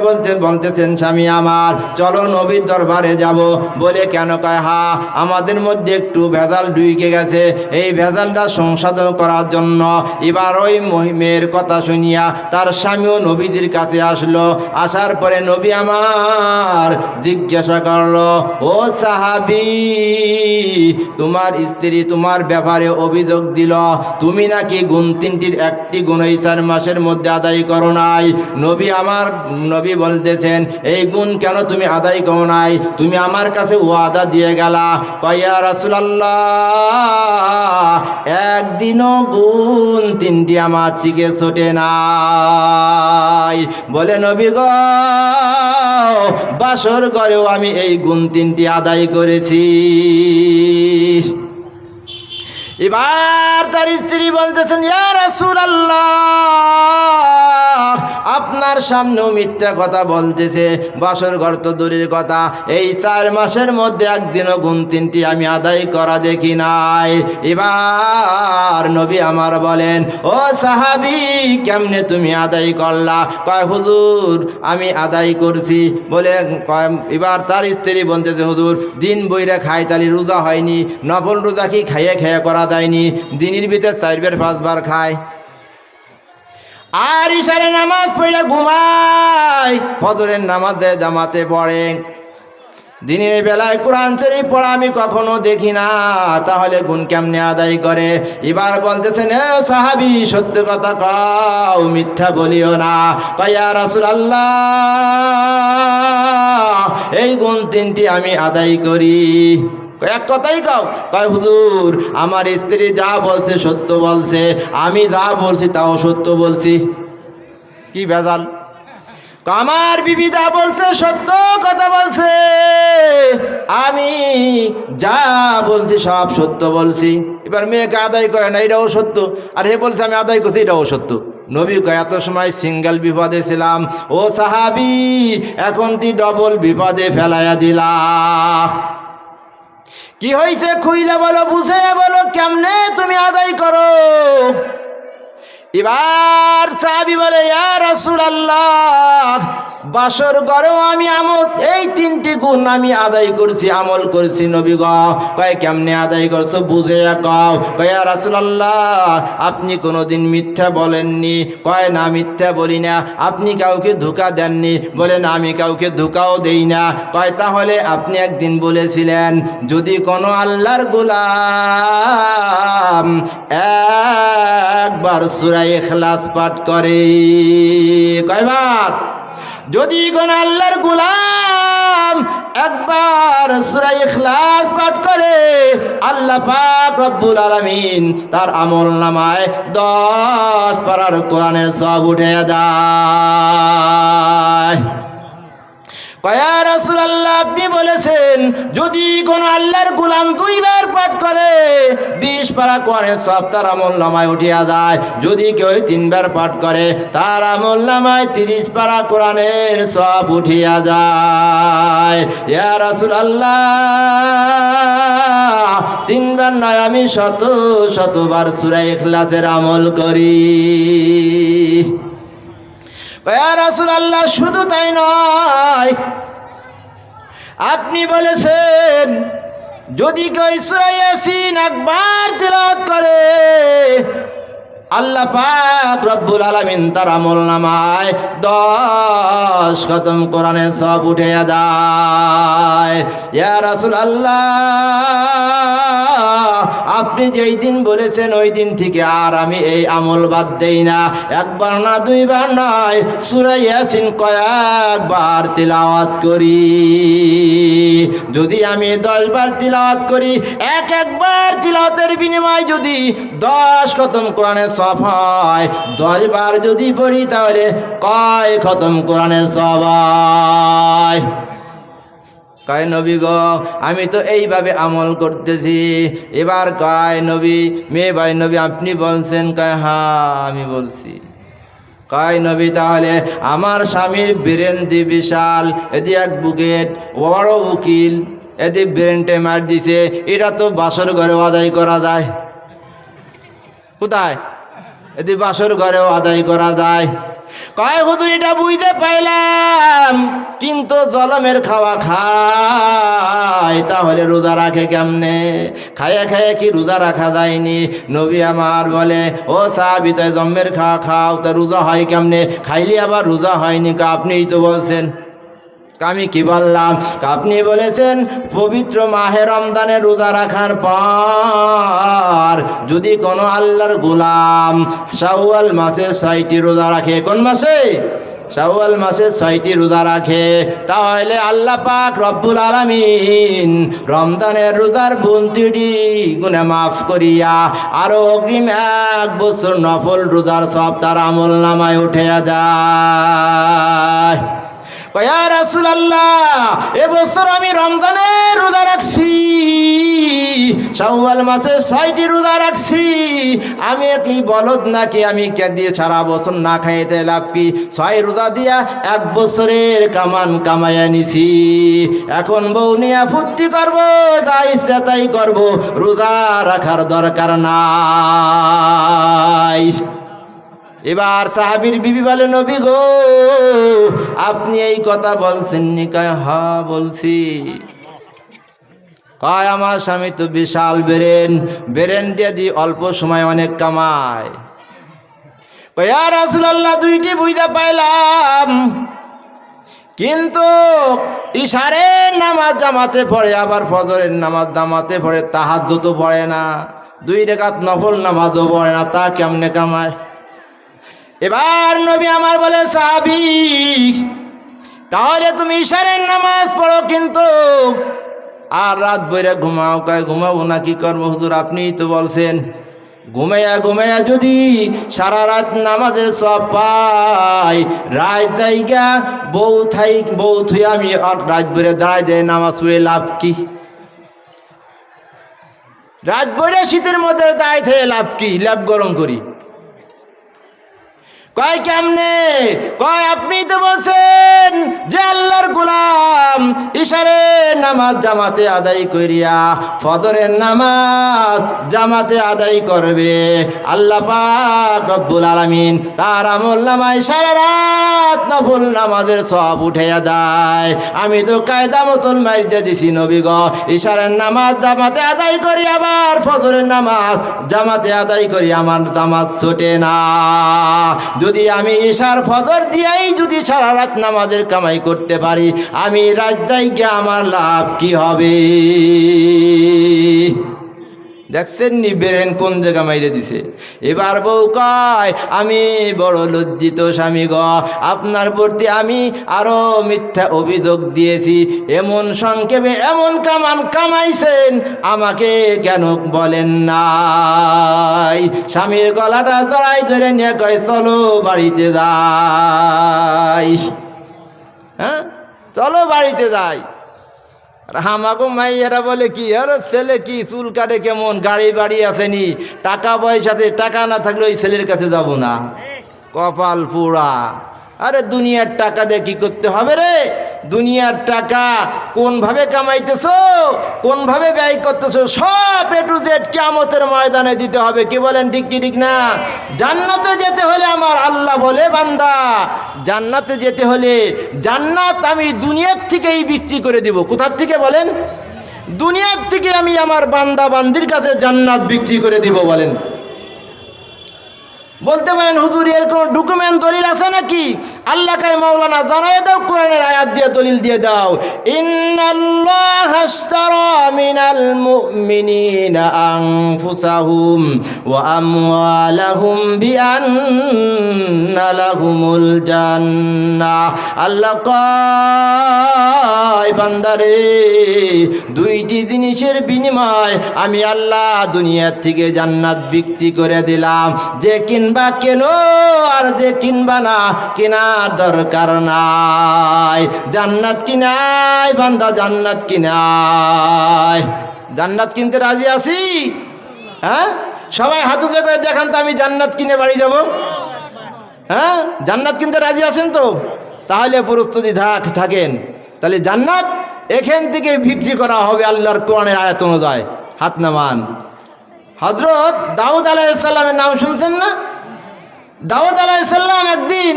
বলতেছেন, স্বামী আমার, চলো নবীর দরবারে যাব। বলে কেন? কয়, হা, আমাদের মধ্যে একটু ভেজাল ঢুকে গেছে, এই ভেজালটা সংশোধন করার জন্য। এবার ওই মেয়ের কথা শুনিয়া তার স্বামীও নবীদের কাছে আসলো। আসার পরে নবী আমার জিজ্ঞাসা করলো, ও সাহাবী, তোমার স্ত্রী তোমার ব্যাপারে অভিযোগ দিল, তুমি নাকি গুণ 3টির একটি গুণ 4 মাসের মধ্যে আদায় করো নাই। নবী বলতেছেন, এই গুণ কেন তুমি আদায় করো নাই? তুমি আমার কাছে ওয়াদা দিয়ে গেলা। কয়, ইয়া রাসূলুল্লাহ, একদিনও গুণ 3টি আমার দিকে ছোটে নাই। বলে, নবী গো, বাসর ঘরেও আমি এই গুণ 3টি আদায় করেছি। এবার তার স্ত্রী বলতেছেন, ইয়া রাসূলুল্লাহ, আপনার সামনেও মিথ্যা কথা বলতেছে, বাসর ঘর তো দূরের কথা, এই 4 মাসের মধ্যে একদিনও গুণ 3টি আমি আদায় করা দেখি নাই। এবার নবী আমার বলেন, ও সাহাবী, কেমনে তুমি আদায় করলা? কয়, হুজুর, আমি আদায় করছি। বলে এবার তার স্ত্রী বলতেছে, হুজুর, দিন বইরা খাই, তালি রোজা হয়নি, নফল রোজা কি খাইয়ে খাইয়ে করা যায়নি? দিনের ভিতরে 4 বার 5 বার খায়, আর ইশারে নামাজ পড়ে ঘুমায়, ফজরের নামাজে জামাতে পড়ে, দিনের বেলায় কোরআন শরীফ পড়া আমি কখনো দেখি না, তাহলে গুণ কেমনে আদায় করে? এবার বলতেছেন, এ সাহাবী, সত্য কথা কও, মিথ্যা বলিও না। কয়, ইয়া রাসূলুল্লাহ, এই গুণ 3টি আমি আদায় করি। এক কথাই কও? কয়, হুজুর, আমার স্ত্রী যা বলছে সত্য বলছে, আমি যা বলছি তাও সত্য বলছি। কি ভেজাল? আমার বিবি যা বলছে সত্য কথা বলছে, আমি যা বলছি সব সত্য বলছি। এবার মেয়েকে আদায় করে না, এটাও সত্য, আর হে বলছে আমি আদায় করছি, এটাও সত্য। নবী কয়, এত সময় সিঙ্গেল বিপদে ছিলাম, ও সাহাবী, এখন তুই ডবল বিপদে ফেলাইয়া দিলা। কি হয়েছে খুইলা বলো, বুঝে বলো, কেমনে তুমি আদায় করো? এবার সাহাবী বলে, ইয়া রাসূলুল্লাহ, বাসর ঘরেও আমি এই 3টি গুণ আমি আদায় করছি, আমল করছি। নবী গো, কয়, কেমনে আদায় করছো? বুঝে কও। কয়, ইয়া রাসূলুল্লাহ, আপনি কোনোদিন মিথ্যা বলেননি। কয়, না, মিথ্যা বলি না। আপনি কাউকে ধোঁকা দেননি? বলে, না, আমি কাউকে ধোঁকাও দেই না। কয়, তাহলে আপনি একদিন বলেছিলেন, যদি কোনো আল্লাহর গোলাম একবার সূরা ইখলাস পাঠ করে, কয়বার? যদি কোন আল্লাহর গোলাম একবার সূরা ইখলাস পাঠ করে, আল্লাহ পাক রব্বুল আলামিন তার আমলনামায় 10 পারার কোরআনের সওয়াব উঠিয়ে দেয়। ইয়া রাসূলুল্লাহ, আপনি বলেছেন যদি কোন আল্লাহর গোলাম 2 বার পাঠ করে 20 পারা কোরআনের সওয়াব তার আমলনামায় উঠিয়া যায়। যদি কেউ 3 বার পাঠ করে তার আমলনামায় 30 পারা কোরআনের সওয়াব উঠিয়া যায়। ইয়া রাসূলুল্লাহ, 3 বার নয়, আমি শত বার সূরা ইখলাসের আমল করি। ইয়া রাসূলুল্লাহ, শুধু তাই নয়, আপনি বলেছেন যদি কেউ সূরা ইয়াসিন একবার তিলাওয়াত করে আল্লাহ পাক রব্বুল আলামিন তার আমলনামায় 10 খতম কোরআনের সওয়াব উঠাইয়া দেয়। ইয়া রাসূলুল্লাহ, আপনি যেই দিন বলেছেন ওই দিন থেকে আর আমি এই আমল বাদ দেই না। একবার না, দুইবার নয়, সূরা ইয়াসিন কয়েকবার তিলাওয়াত করি। যদি আমি 10 বার তিলাওয়াত করি, একবার তিলাওয়াতের বিনিময়ে যদি 10 খতম কোরআনের সওয়াব হয়, 10 বার যদি পড়ি তাহলে কয় খতম কোরআনের সওয়াব হয়? কয় নবী গো, আমি তো এইভাবে আমল করতেছি। এবার কয় নবী, মেয়ে ভাই নবী আপনি বলছেন? কয় হ্যাঁ আমি বলছি। কয় নবী তাহলে আমার স্বামীর ব্রেন দি বিশাল, এদি এক বুকেট বড় উকিল, এদি ব্রেনটে মার দিছে, এটা তো বাসর ঘরেও আদায় করা যায়। কোথায়? এদি বাসর ঘরেও আদায় করা যায়। কয় হুজুর এটা বুঝতে পাইলাম, কিন্তু জলমের খাওয়া খায়, তাহলে রোজা রাখে কেমনে? খায়া খায়া কি রোজা রাখা যায়নি? নবী আমার বলে, ও সাহাবী, তাই জম্মের খাওয়া খাও, তা রোজা হয় কেমনে? খাইলে আবার রোজা হয়নি? আপনিই তো বলছেন। আমি কি বললাম? আপনি বলেছেন পবিত্র মাহে রমজানে রোজা রাখার পর যদি কোনো আল্লাহর গোলাম শাওয়াল মাসে 6টি রোজা রাখে, কোন মাসে? শাওয়াল মাসে 6টি রোজা রাখে, তাহলে আল্লাহ পাক রব্বুল আলামিন রমজানের রোজার 32টি গুনাহ মাফ করিয়া আরো অগ্রিম 1 বছর নফল রোজার সব তার আমলনামায় উঠাইয়া দেয়। ইয়া রাসূলুল্লাহ, এবছর আমি রমজানের রোজা রাখছি, শাওয়াল মাসে 6টি রোজা রাখছি, আমি কি বলদ নাকি? আমি কে দিয়ে সারা বছর না খাইতে লাভ কি? 6 রোজা দিয়া 1 বছরের কামান কামাইয়া নিছি। এখন বউ নিয়া ফুর্তি করবো, যা ইচ্ছা তাই করবো, রোজা রাখার দরকার নাই। এবার সাহাবীর বিবি বলে, নবী গো আপনি এই কথা বলছেননি? কয় হ্যাঁ বলছি। কয় আমার স্বামী তো বিশাল ব্রেন দিয়ে দি অল্প সময় অনেক কামায়। কয় ইয়া রাসূলুল্লাহ, 2টি বুঝতে পাইলাম, কিন্তু ইশারের নামাজ জামাতে পড়ে, আবার ফজরের নামাজ জামাতে পড়ে, তাহাজ্জুদ তো পড়ে না, 2 রাকাত নফল নামাজও পড়ে না, তা কেমনে কামায়? এবার নবী আমার বলে, সাহাবী তাহলে তুমি ইশারের নামাজ পড়ো কিন্তু আর রাত বইরে ঘুমাও। কয় ঘুমাবো না, কি করবো হুজুর? আপনিই তো বলছেন ঘুমাইয়া যদি সারা রাত নামাজের সওয়াব পাই, রাত দাইগা বউ থুই আমি রাত বইরে দাঁড়াই দেয় নামাজ পড়ে লাভ কি? রাত বইরে শীতের মধ্যে দাঁড়াই থেকে লাভ কি? ল্যাব গরম করি। কয় কেমনে? কয় আপনি তো বলছেন যে আল্লাহর গোলাম ইশারের নামাজ জামাতে আদায় করিয়া ফজরের নামাজ জামাতে আদায় করবে, আল্লাহ পাক রব্বুল আলামিন তার আমলনামায় সারা রাত নফল নামাজের সওয়াব উঠাইয়া দেয়। আমি তো কায়দা মতন মাইরতে দিছি নবী গো, ইশারের নামাজ জামাতে আদায় করি, আবার ফজরের নামাজ জামাতে আদায় করি, আমার নামাজ ছোটে না। যদি আমি ইশার ফজর দিয়েই যদি সারা রাত নামাজের কামাই করতে পারি, আমি রাত দাইগা আমার লাভ কি হবে? দেখছেন নি বেরেন কোন জায়গা মাইরে দিছে। এবার বউ কয়, আমি বড় লজ্জিত স্বামী গ, আপনার প্রতি আমি আরো মিথ্যা অভিযোগ দিয়েছি, এমন সংক্ষেপে এমন কামান কামাইছেন, আমাকে কেন বলেন নাই? স্বামীর গলাটা জড়াই ধরে নিয়ে কয়, চলো বাড়িতে যাই। হ্যাঁ, চলো বাড়িতে যাই। হামাগো মাইয়ারা বলে কি, আরে ছেলে কি চুল কাটে কেমন, গাড়ি বাড়ি আসেনি, টাকা পয়সা আছে, টাকা না থাকলে ওই ছেলের কাছে যাব না। কপাল পোড়া, আরে দুনিয়ার টাকা দিয়ে কি করতে হবে রে? দুনিয়ার টাকা কোনভাবে কামাইতেছো, কোনভাবে ব্যয় করতেছো, সব এ টু জেড কিয়ামতের ময়দানে দিতে হবে। কি বলেন, ঠিক কি ঠিক না? জান্নাতে যেতে হলে আমার আল্লাহ বলে, বান্দা জান্নাতে যেতে হলে জান্নাত আমি দুনিয়ার থেকেই বিক্রি করে দিব। কোথার থেকে বলেন? দুনিয়ার থেকে আমি আমার বান্দা বান্দির কাছে জান্নাত বিক্রি করে দিব। বলেন, বলতে পারেন হুজুর এর কোন ডকুমেন্ট দলিল আছে নাকি? আল্লাহ কাই মাওলানা জানায় দাও, কোরআনের আয়াত দিয়ে দলিল দিয়ে দাও। ইন্নাল্লাহা আশতারা মিনাল মুমিনিনা আনফুসাহুম ওয়া আমওয়ালাহুম বিআন্না লাহুমুল জান্নাহ। আল্লাহ কয়, বান্দারে দুইটি জিনিসের বিনিময় আমি আল্লাহ দুনিয়া থেকে জান্নাত বিক্রি করে দিলাম। যে কিনবা কেন, আর যে কিনবা না কেনার দরকার নাই। জান্নাত কিনাই বান্দা, জান্নাত কিনাই। জান্নাত কিনতে রাজি আছি? হ্যাঁ, সবাই হাত উঁচু করে দেখান তো, আমি জান্নাত কিনে বাড়ি যাব। হ্যাঁ, জান্নাত কিনতে রাজি আছেন তো? তাহলে প্রস্তুতি থাকেন। তাহলে জান্নাত এখান থেকে বিক্রি করা হবে আল্লাহর কোরআনের আয়াত অনুযায়ী। হাত নামান। হযরত দাউদ আলাইহিস সালামের নাম শুনছেন না? দাউদ আলাইহিস সালাম একদিন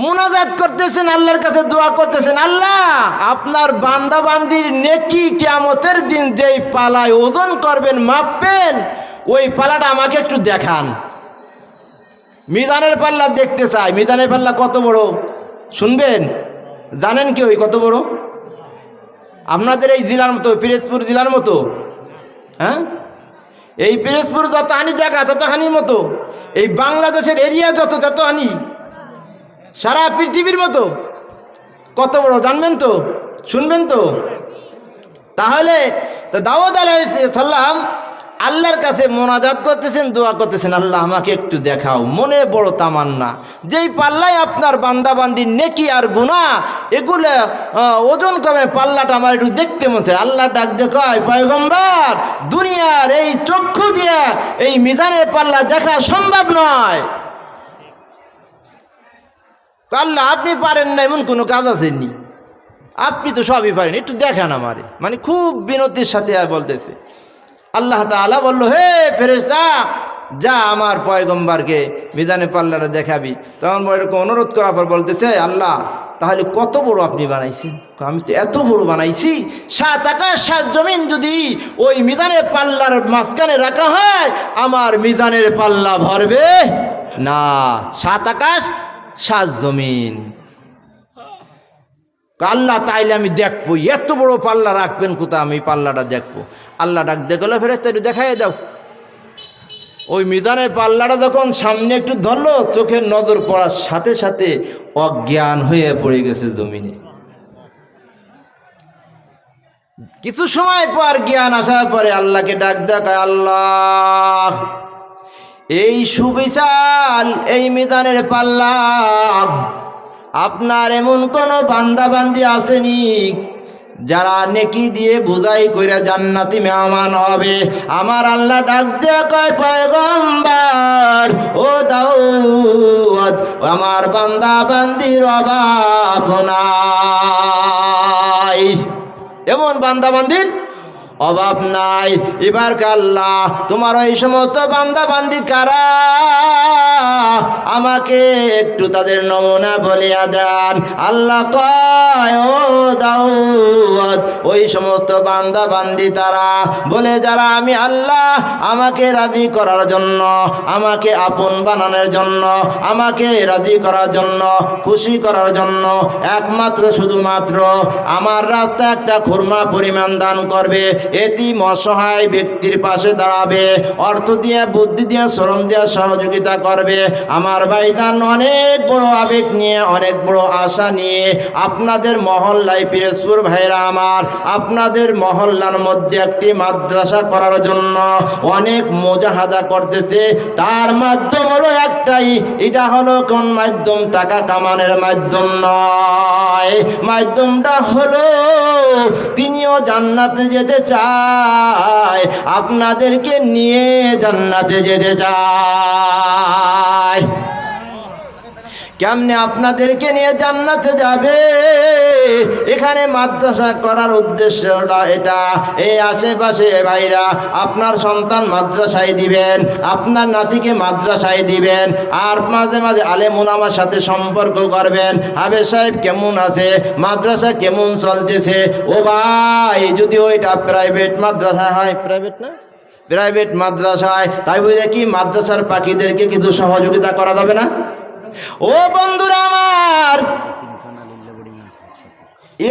মুনাজাত করতেছেন, আল্লাহর কাছে দোয়া করতেছেন, আল্লাহ আপনার বান্দা বান্দির নেকি কিয়ামতের দিন যেই পালায় ওজন করবেন, মাপবেন, ওই পালাটা আমাকে একটু দেখান। মিজানের পাল্লা দেখতে চাই। মিজানের পাল্লা কত বড় শুনবেন? জানেন কি ওই কত বড়? আপনাদের এই জেলার মতো, পিরোজপুর জেলার মতো। হ্যাঁ, এই পিরোজপুর যত আনি জায়গা ততখানি মতো, এই বাংলাদেশের এরিয়া যত ততখানি, সারা পৃথিবীর মতো। কত বড় জানবেন তো, শুনবেন তো? তাহলে দাউদ আলাইহিস সালাম আল্লাহর কাছে মোনাজাত করতেছেন, দোয়া করতেছেন, আল্লাহ আমাকে একটু দেখাও। মনে বড় তামান্না, যেই পাল্লায় আপনার বান্দা বান্দির নেকি আর গুনাহ এগুলো ওজন কমে, পাল্লাটা আমার একটু দেখতে মনে চায়। আল্লাহ ডাক দেখায়, পয়গম্বর দুনিয়ার এই চক্ষু দিয়ে এই মিজানের পাল্লা দেখা সম্ভব নয়। আল্লাহ আপনি পারেন না এমন কোনো কাজ আসেননি, আপনি তো সবই পারেন, একটু দেখান আমারে। মানে খুব বিনতির সাথে বলতেছে। আল্লাহ তাআলা বলল, হে ফেরেশতা যা আমার পয়গম্বরকে মিজানের পাল্লাটা দেখাবি। তখন এরকম অনুরোধ করার পর বলতেছে, আল্লাহ তাহলে কত বড় আপনি বানাইছেন? আমি তো এত বড় বানাইছি, 7 আকাশ 7 জমিন যদি ওই মিজানের পাল্লার মাঝখানে রাখা হয়, আমার মিজানের পাল্লা ভরবে না। 7 আকাশ 7 জমিন। আল্লাহ তাইলে আমি দেখবো, এত বড় পাল্লা রাখবেন কোথা, আমি পাল্লাটা দেখবো। আল্লাহ ডাক দেখলো, ফেরেশতা একটু দেখাই দাও। ওই মিজানের পাল্লাটা যখন সামনে একটু ধরলো, চোখের নজর পড়ার সাথে সাথে অজ্ঞান হয়ে পড়ে গেছে জমিনে। কিছু সময় পর জ্ঞান আসার পরে আল্লাহকে ডাক দেখায়, আল্লাহ এই সুবিশাল এই মিজানের পাল্লা আপনার এমন কোন বান্দা বান্দি আসেনি যারা নেকি দিয়ে বুঝাই করে জান্নাতি মেহমান হবে? আমার আল্লাহ ডাক দিয়ে কয়, পয়গম্বর ও দাউদ আমার বান্দা বান্দির অভাব নাই, এমন বান্দা বান্দির অভাব নাই। এবার আল্লাহ তোমার ওই সমস্ত বান্দা বান্দি কারা, আমাকে একটু তাদের নমুনা বলিয়া দেন। আল্লাহ কয়, ও দাউদ ওই সমস্ত বান্দা বান্দি তারা বলে যারা আমি আল্লাহ আমাকে রাজি করার জন্য, আমাকে আপন বানানোর জন্য, আমাকে রাজি করার জন্য, খুশি করার জন্য একমাত্র শুধুমাত্র আমার রাস্তা একটা খুরমা পরিমাণ দান করবে, এতিম অসহায় ব্যক্তির পাশে দাঁড়াবে, অর্থ দিয়ে বুদ্ধি দিয়ে শ্রম দিয়ে সহযোগিতা করবে। আমার ভাইজান অনেক বড় আবেগ নিয়ে, অনেক বড় আশা নিয়ে আপনাদের মহল্লায়, পিরোজপুর ভাইরা আমার, আপনাদের মহল্লার মধ্যে একটি মাদ্রাসা করার জন্য অনেক মুজাহাদা করতেছে। তার মাধ্যম হলো একটাই, এটা হলো কোন মাধ্যম? টাকা কামানোর মাধ্যম নয়। মাধ্যমটা হলো তিনিও জান্নাতে যেতে চায়, আপনাদেরকে নিয়ে জান্নাতে যেতে চায়। কেমনে আপনাদেরকে নিয়ে জান্নাতে যাবে। এখানে মাদ্রাসা করার উদ্দেশ্যটা এটা, এই আশেপাশে ভাইরা আপনার সন্তান মাদ্রাসায় দিবেন, আপনার নাতিকে মাদ্রাসায় দিবেন, আর মাঝে মাঝে আলেম ওলামার সাথে সম্পর্ক করবেন। হাফেজ সাহেব কেমন আছে, মাদ্রাসা কেমন চলতেছে। ও ভাই, যদি ওইটা প্রাইভেট মাদ্রাসা হয়, প্রাইভেট না, প্রাইভেট মাদ্রাসায়, তাই বুঝে কি মাদ্রাসার পাখিদেরকে কিছু সহযোগিতা করা যাবে না? ও বন্ধুরা আমার,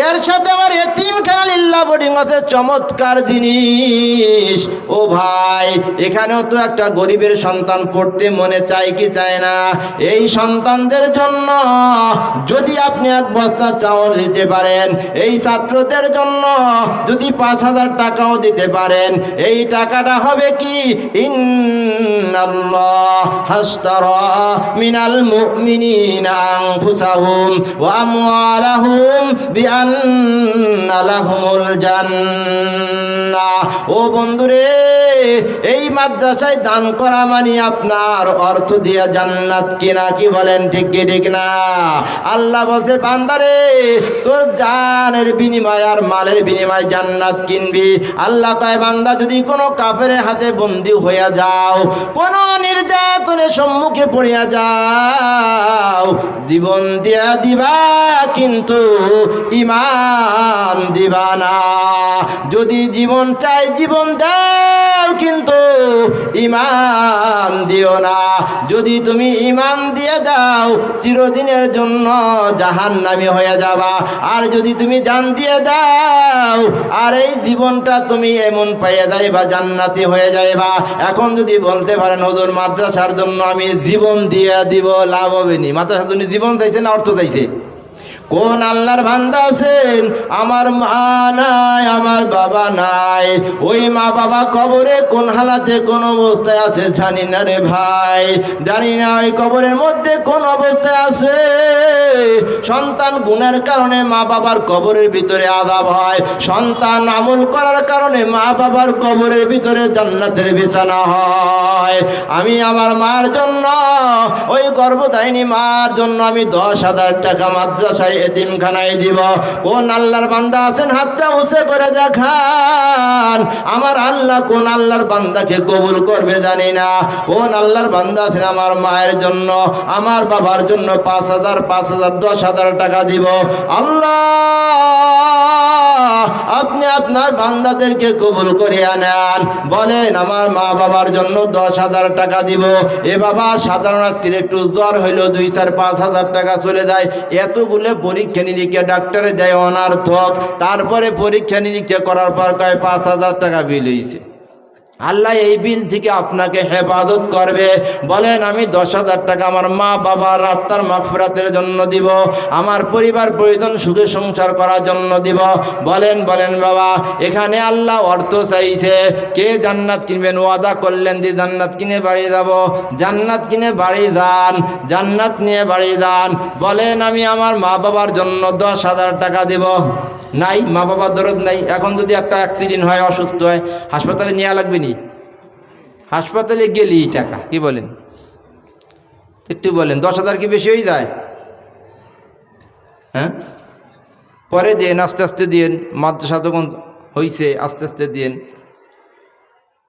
এর সাথে আমার এতিমখানা লিল্লাহ বোর্ডিং আছে, চমৎকার জিনিস। ও ভাই, এখানেও তো একটা গরিবের সন্তান পড়তে মনে চায় কি চায় না? এই সন্তানদের জন্য যদি আপনি এক বস্তা চাউল দিতে পারেন, এই ছাত্রদের জন্য যদি 5,000 টাকাও দিতে পারেন, এই টাকাটা হবে কি, ইন্নাল্লাহ হাশতারা মিনাল মুমিনিনা আনফুসাহুম ওয়া আমওয়ালাহুম বিআন্না লাহুমুল জান্নাহ। ও বন্ধুরে, এই মাদ্রাসায় দান করা মানে আপনার অর্থ দিয়ে জান্নাত কিনা, কি বলেন ঠিক কি ঠিক না? আল্লাহ বলছে, বান্দারে তোর জানের বিনিময় আর মালের বিনিময় জান্নাত কিনবি। আল্লাহ কয়, বান্দা যদি কোনো কাফেরের হাতে বন্দী হইয়া যাও, কোনো নির্যাতনের সম্মুখে পড়িয়া যাও, জীবন দিয়া দিবা কিন্তু ইমান দিবা না। যদি জীবন চাই জীবন দাও, কিন্তু ইমান দিও না। যদি তুমি ইমান দিয়ে দাও, চিরদিনের জন্য জাহান্নামী হয়ে যাবা। আর যদি তুমি জান দিয়ে দাও, আর এই জীবনটা তুমি এমন পাইয়া যাইবা, জান্নাতি হয়ে যাইবা। এখন যদি বলতে পারেন, হুজুর মাদ্রাসার জন্য আমি জীবন দিয়ে দিব, লাভ হবে নি? মাদ্রাসার জন্য জীবন চাইছে না অর্থ চাইছে? কোন আল্লাহর বান্দা আছেন, আমার মা নাই, আমার বাবা নাই, ওই মা বাবা কবরে কোন হালাতে কোন অবস্থায় আছে জানি না রে ভাই, জানি না ওই কবরের মধ্যে কোন অবস্থায় আছে। সন্তান গুনার কারণে মা বাবার কবরের ভিতরে আযাব হয়, সন্তান আমল করার কারণে মা বাবার কবরের ভিতরে জান্নাতের বিছানা হয়। আমি আমার মার জন্য, ওই গর্ভধারিণী মার জন্য আমি 10,000 টাকা মাদ্রাসায় এতিমখানায় দিব। কোন আল্লাহর বান্দা আছেন, হাতটা উঁচু করে দেখান। আমার আল্লাহ কোন আল্লাহর বান্দাকে কবুল করবে জানি না। কোন আল্লাহর বান্দা আছেন, আমার মায়ের জন্য, আমার বাবার জন্য 5,000, 5,000, 10,000 টাকা দিব। আল্লাহ, আপনি আপনার বান্দাদেরকে কবুল করিয়া নেন। বলেন, আমার মা বাবার জন্য 10,000 টাকা দিব। এ বাবা, সাধারণ আজকে একটু জ্বর হইলো 2, 4, 5,000 টাকা চলে যায়। এতগুলো পরীক্ষা নিরীক্ষা ডাক্তারে দেয় অনার্থক, তারপরে পরীক্ষা নিরীক্ষা করার পর কয় 5,000 টাকা বিল হয়েছে। আল্লাহ এই বিল থেকে আপনাকে হেফাজত করবে। বলেন, আমি 10,000 টাকা আমার মা বাবার আত্মার মাগফিরাতের জন্য দিব, আমার পরিবার পরিজন সুখে সংসার করার জন্য দিব। বলেন বলেন বাবা, এখানে আল্লাহ অর্থ চাইছে। কে জান্নাত কিনবেন? ওয়াদা করলেন যে জান্নাত কিনে বাড়ি যাব। জান্নাত কিনে বাড়ি যান, জান্নাত নিয়ে বাড়ি যান। বলেন, আমি আমার মা বাবার জন্য 10,000 টাকা দেব। নাই, মা বাবার দরদ নাই। এখন যদি একটা অ্যাক্সিডেন্ট হয়, অসুস্থ হয়, হাসপাতালে নেওয়া লাগবে নি? হাসপাতালে গেলি টাকা, কি বলেন? একটু বলেন, 10,000 কি বেশি হয়ে যায়? হ্যাঁ, পরে দেন, আস্তে আস্তে দিন। মাদ্রাসা তখন হয়েছে, আস্তে আস্তে দিন,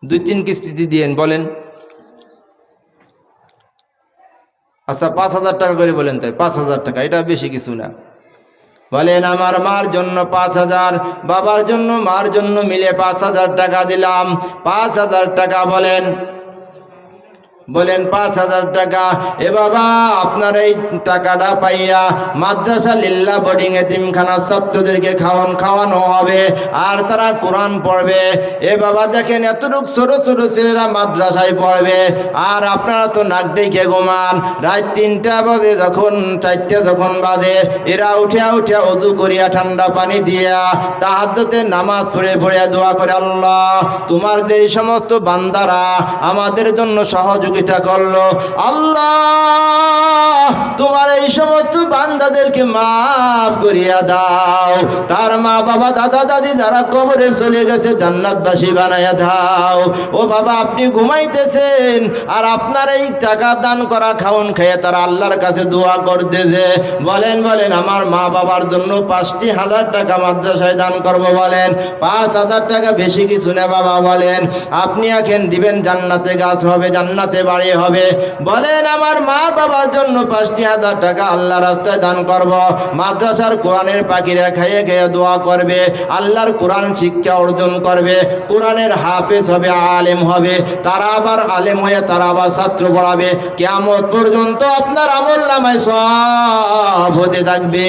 2-3 কিস্তিতে দিন। বলেন, আচ্ছা 5,000 টাকা করে বলেন, তাই 5,000 টাকা, এটা বেশি কিছু না। বলেন, আমার মার জন্য 5,000, বাবার জন্য মার জন্য মিলে 5,000 টাকা দিলাম। 5,000 টাকা বলেন, বলেন 5,000 টাকা। এ বাবা, আপনার এই টাকাটা পাইয়া মাদ্রাসা লিল্লাহ বোর্ডিং এতিমখানা ছাত্রদেরকে খাওয়ানো হবে, আর তারা কোরআন পড়বে। এ বাবা দেখেন, এতটুক ছোট ছোট ছেলেরা মাদ্রাসায় পড়বে, আর আপনারা তো নাক ডেকে ঘুমান। রাত 3টা বাজে, যখন 4টা যখন বাজে, এরা উঠিয়া উঠিয়া ওযু করিয়া ঠান্ডা পানি দিয়া তাহাজ্জুদে নামাজ পড়ে দোয়া করে, আল্লাহ তোমার যে সমস্ত বান্দারা আমাদের জন্য সহযোগিতা সহযোগিতা করলো। আল্লাহ তোমার এই সমস্ত বান্দাদেরকে মাফ করিয়া দাও, তার মা বাবা দাদা দাদি যারা কবরে চলে গেছে জান্নাতবাসী বানাইয়া দাও। ও বাবা, আপনি ঘুমাইতেছেন আর আপনার এই টাকা দান করা খাওন খেয়ে তারা আল্লাহর কাছে দোয়া করতেছে। বলেন বলেন আমার মা বাবার জন্য 5,000 টাকা মাদ্রাসায় দান করব, বলেন 5,000 টাকা বেশি কিছু না বাবা, বলেন আপনি এখন দিবেন জান্নাতে গাছ হবে, জান্নাতে বাড়ি হবে। বলেন আমার মা বাবার জন্য 5,000 টাকা আল্লাহ রাস্তায় দান করব, মাদ্রাসার কোরআনের পাখিরা খেয়ে খেয়ে দোয়া করবে, আল্লাহর কোরআন শিক্ষা অর্জন করবে, কোরআনের হাফেজ হবে, আলেম হবে, তারা আবার আলেম হয়ে তারা আবার ছাত্র পড়াবে, কিয়ামত পর্যন্ত আপনার আমল নামায় সব হতে থাকবে।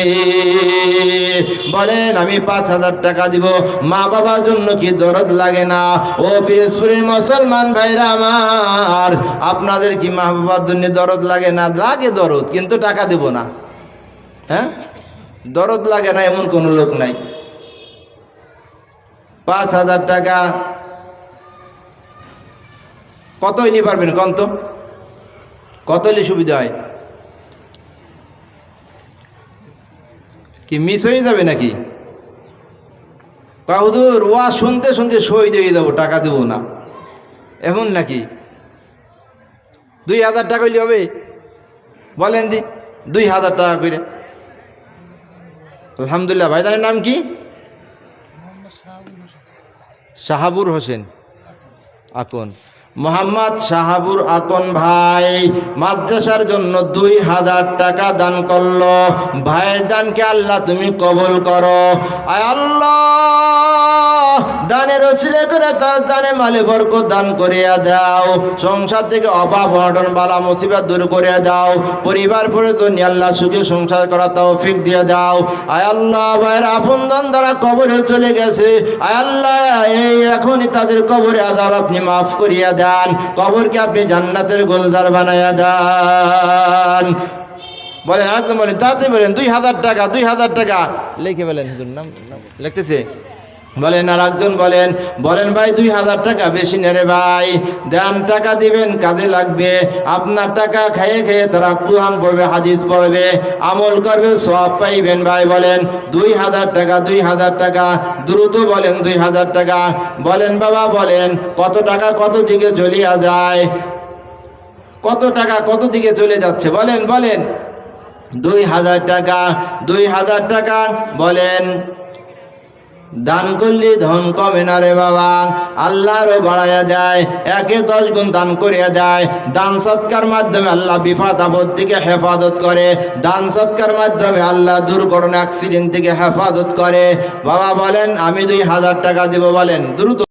বলেন আমি 5,000 টাকা দিব, মা বাবার জন্য কি দরদ লাগে না? ও পিরোজপুরের মুসলমান ভাইরা আমার, আপনাদের কি মা বাবার জন্য দরদ লাগে না? লাগে দরদ, কিন্তু টাকা দেব না। হ্যাঁ, দরদ লাগে না এমন কোনো লোক নাই। 5,000 টাকা কত হইলে পারবেন কোন তো? কত হইলে সুবিধা হয়? কি মিস হয়ে যাবে নাকি? হুজুর ওয়া শুনতে শুনতে শহীদ হয়ে যাবো, টাকা দেবো না, এমন নাকি? 2,000 টাকা হইলে হবে? বলেন দি 2,000 টাকা করে। আলহামদুলিল্লাহ। ভাইজানের নাম কি? শাহাবুর হোসেন আকন। মোহাম্মদ শাহাবুর আকন ভাই মাদ্রাসার জন্য 2,000 টাকা দান করলো। ভাইয়ের দানকে আল্লাহ তুমি কবুল করো। আয় আল্লাহ, দানের ওসিলা করে তার দানে মালে বরকত দান করিয়া দাও, সংসার থেকে অভাব অনটন বালা মুসিবত দূর করিয়া দাও, পরিবার পরিজন আল্লাহ সুখে সংসার করা তৌফিক দিয়ে দাও। আয় আল্লাহ, ভাইয়ের আপনজন দ্বারা কবরে চলে গেছে, আয় আল্লাহ এই এখনই তাদের কবরে আযাব আপনি মাফ করিয়া দেন, কবরকে আপনি জান্নাতের গোলদার বানাইয়া দেন। বলেন একদম বলেন, তাতে বলেন 2,000 টাকা, 2,000 টাকা লিখে বলেন। হুজুর নাম লিখতেছে। বলেন আর একজন বলেন, বলেন ভাই 2,000 টাকা বেশি নেরে ভাই, দেন টাকা দিবেন, কাজে লাগবে। আপনার টাকা খেয়ে খেয়ে তারা কুরআন পড়বে, হাদিস পড়বে, আমল করবে, সওয়াব পাইবেন ভাই। বলেন 2,000 টাকা, 2,000 টাকা দ্রুত বলেন 2,000 টাকা। বলেন বাবা, বলেন কত টাকা কত দিকে চলিয়া যায়, কত টাকা কত দিকে চলে যাচ্ছে? বলেন বলেন 2,000 টাকা, 2,000 টাকা। বলেন দান করলে ধন কমে না রে বাবা, আল্লাহরও বাড়াইয়া দেয়, 10 গুণ দান করিয়া দেয়। দান সৎকার মাধ্যমে আল্লাহ বিপদ আপদ থেকে হেফাজত করে, দান সৎকার মাধ্যমে আল্লাহ দুর্ঘটনা অ্যাক্সিডেন্ট থেকে হেফাজত করে। বাবা বলেন আমি 2,000 টাকা দেব, বলেন দ্রুত।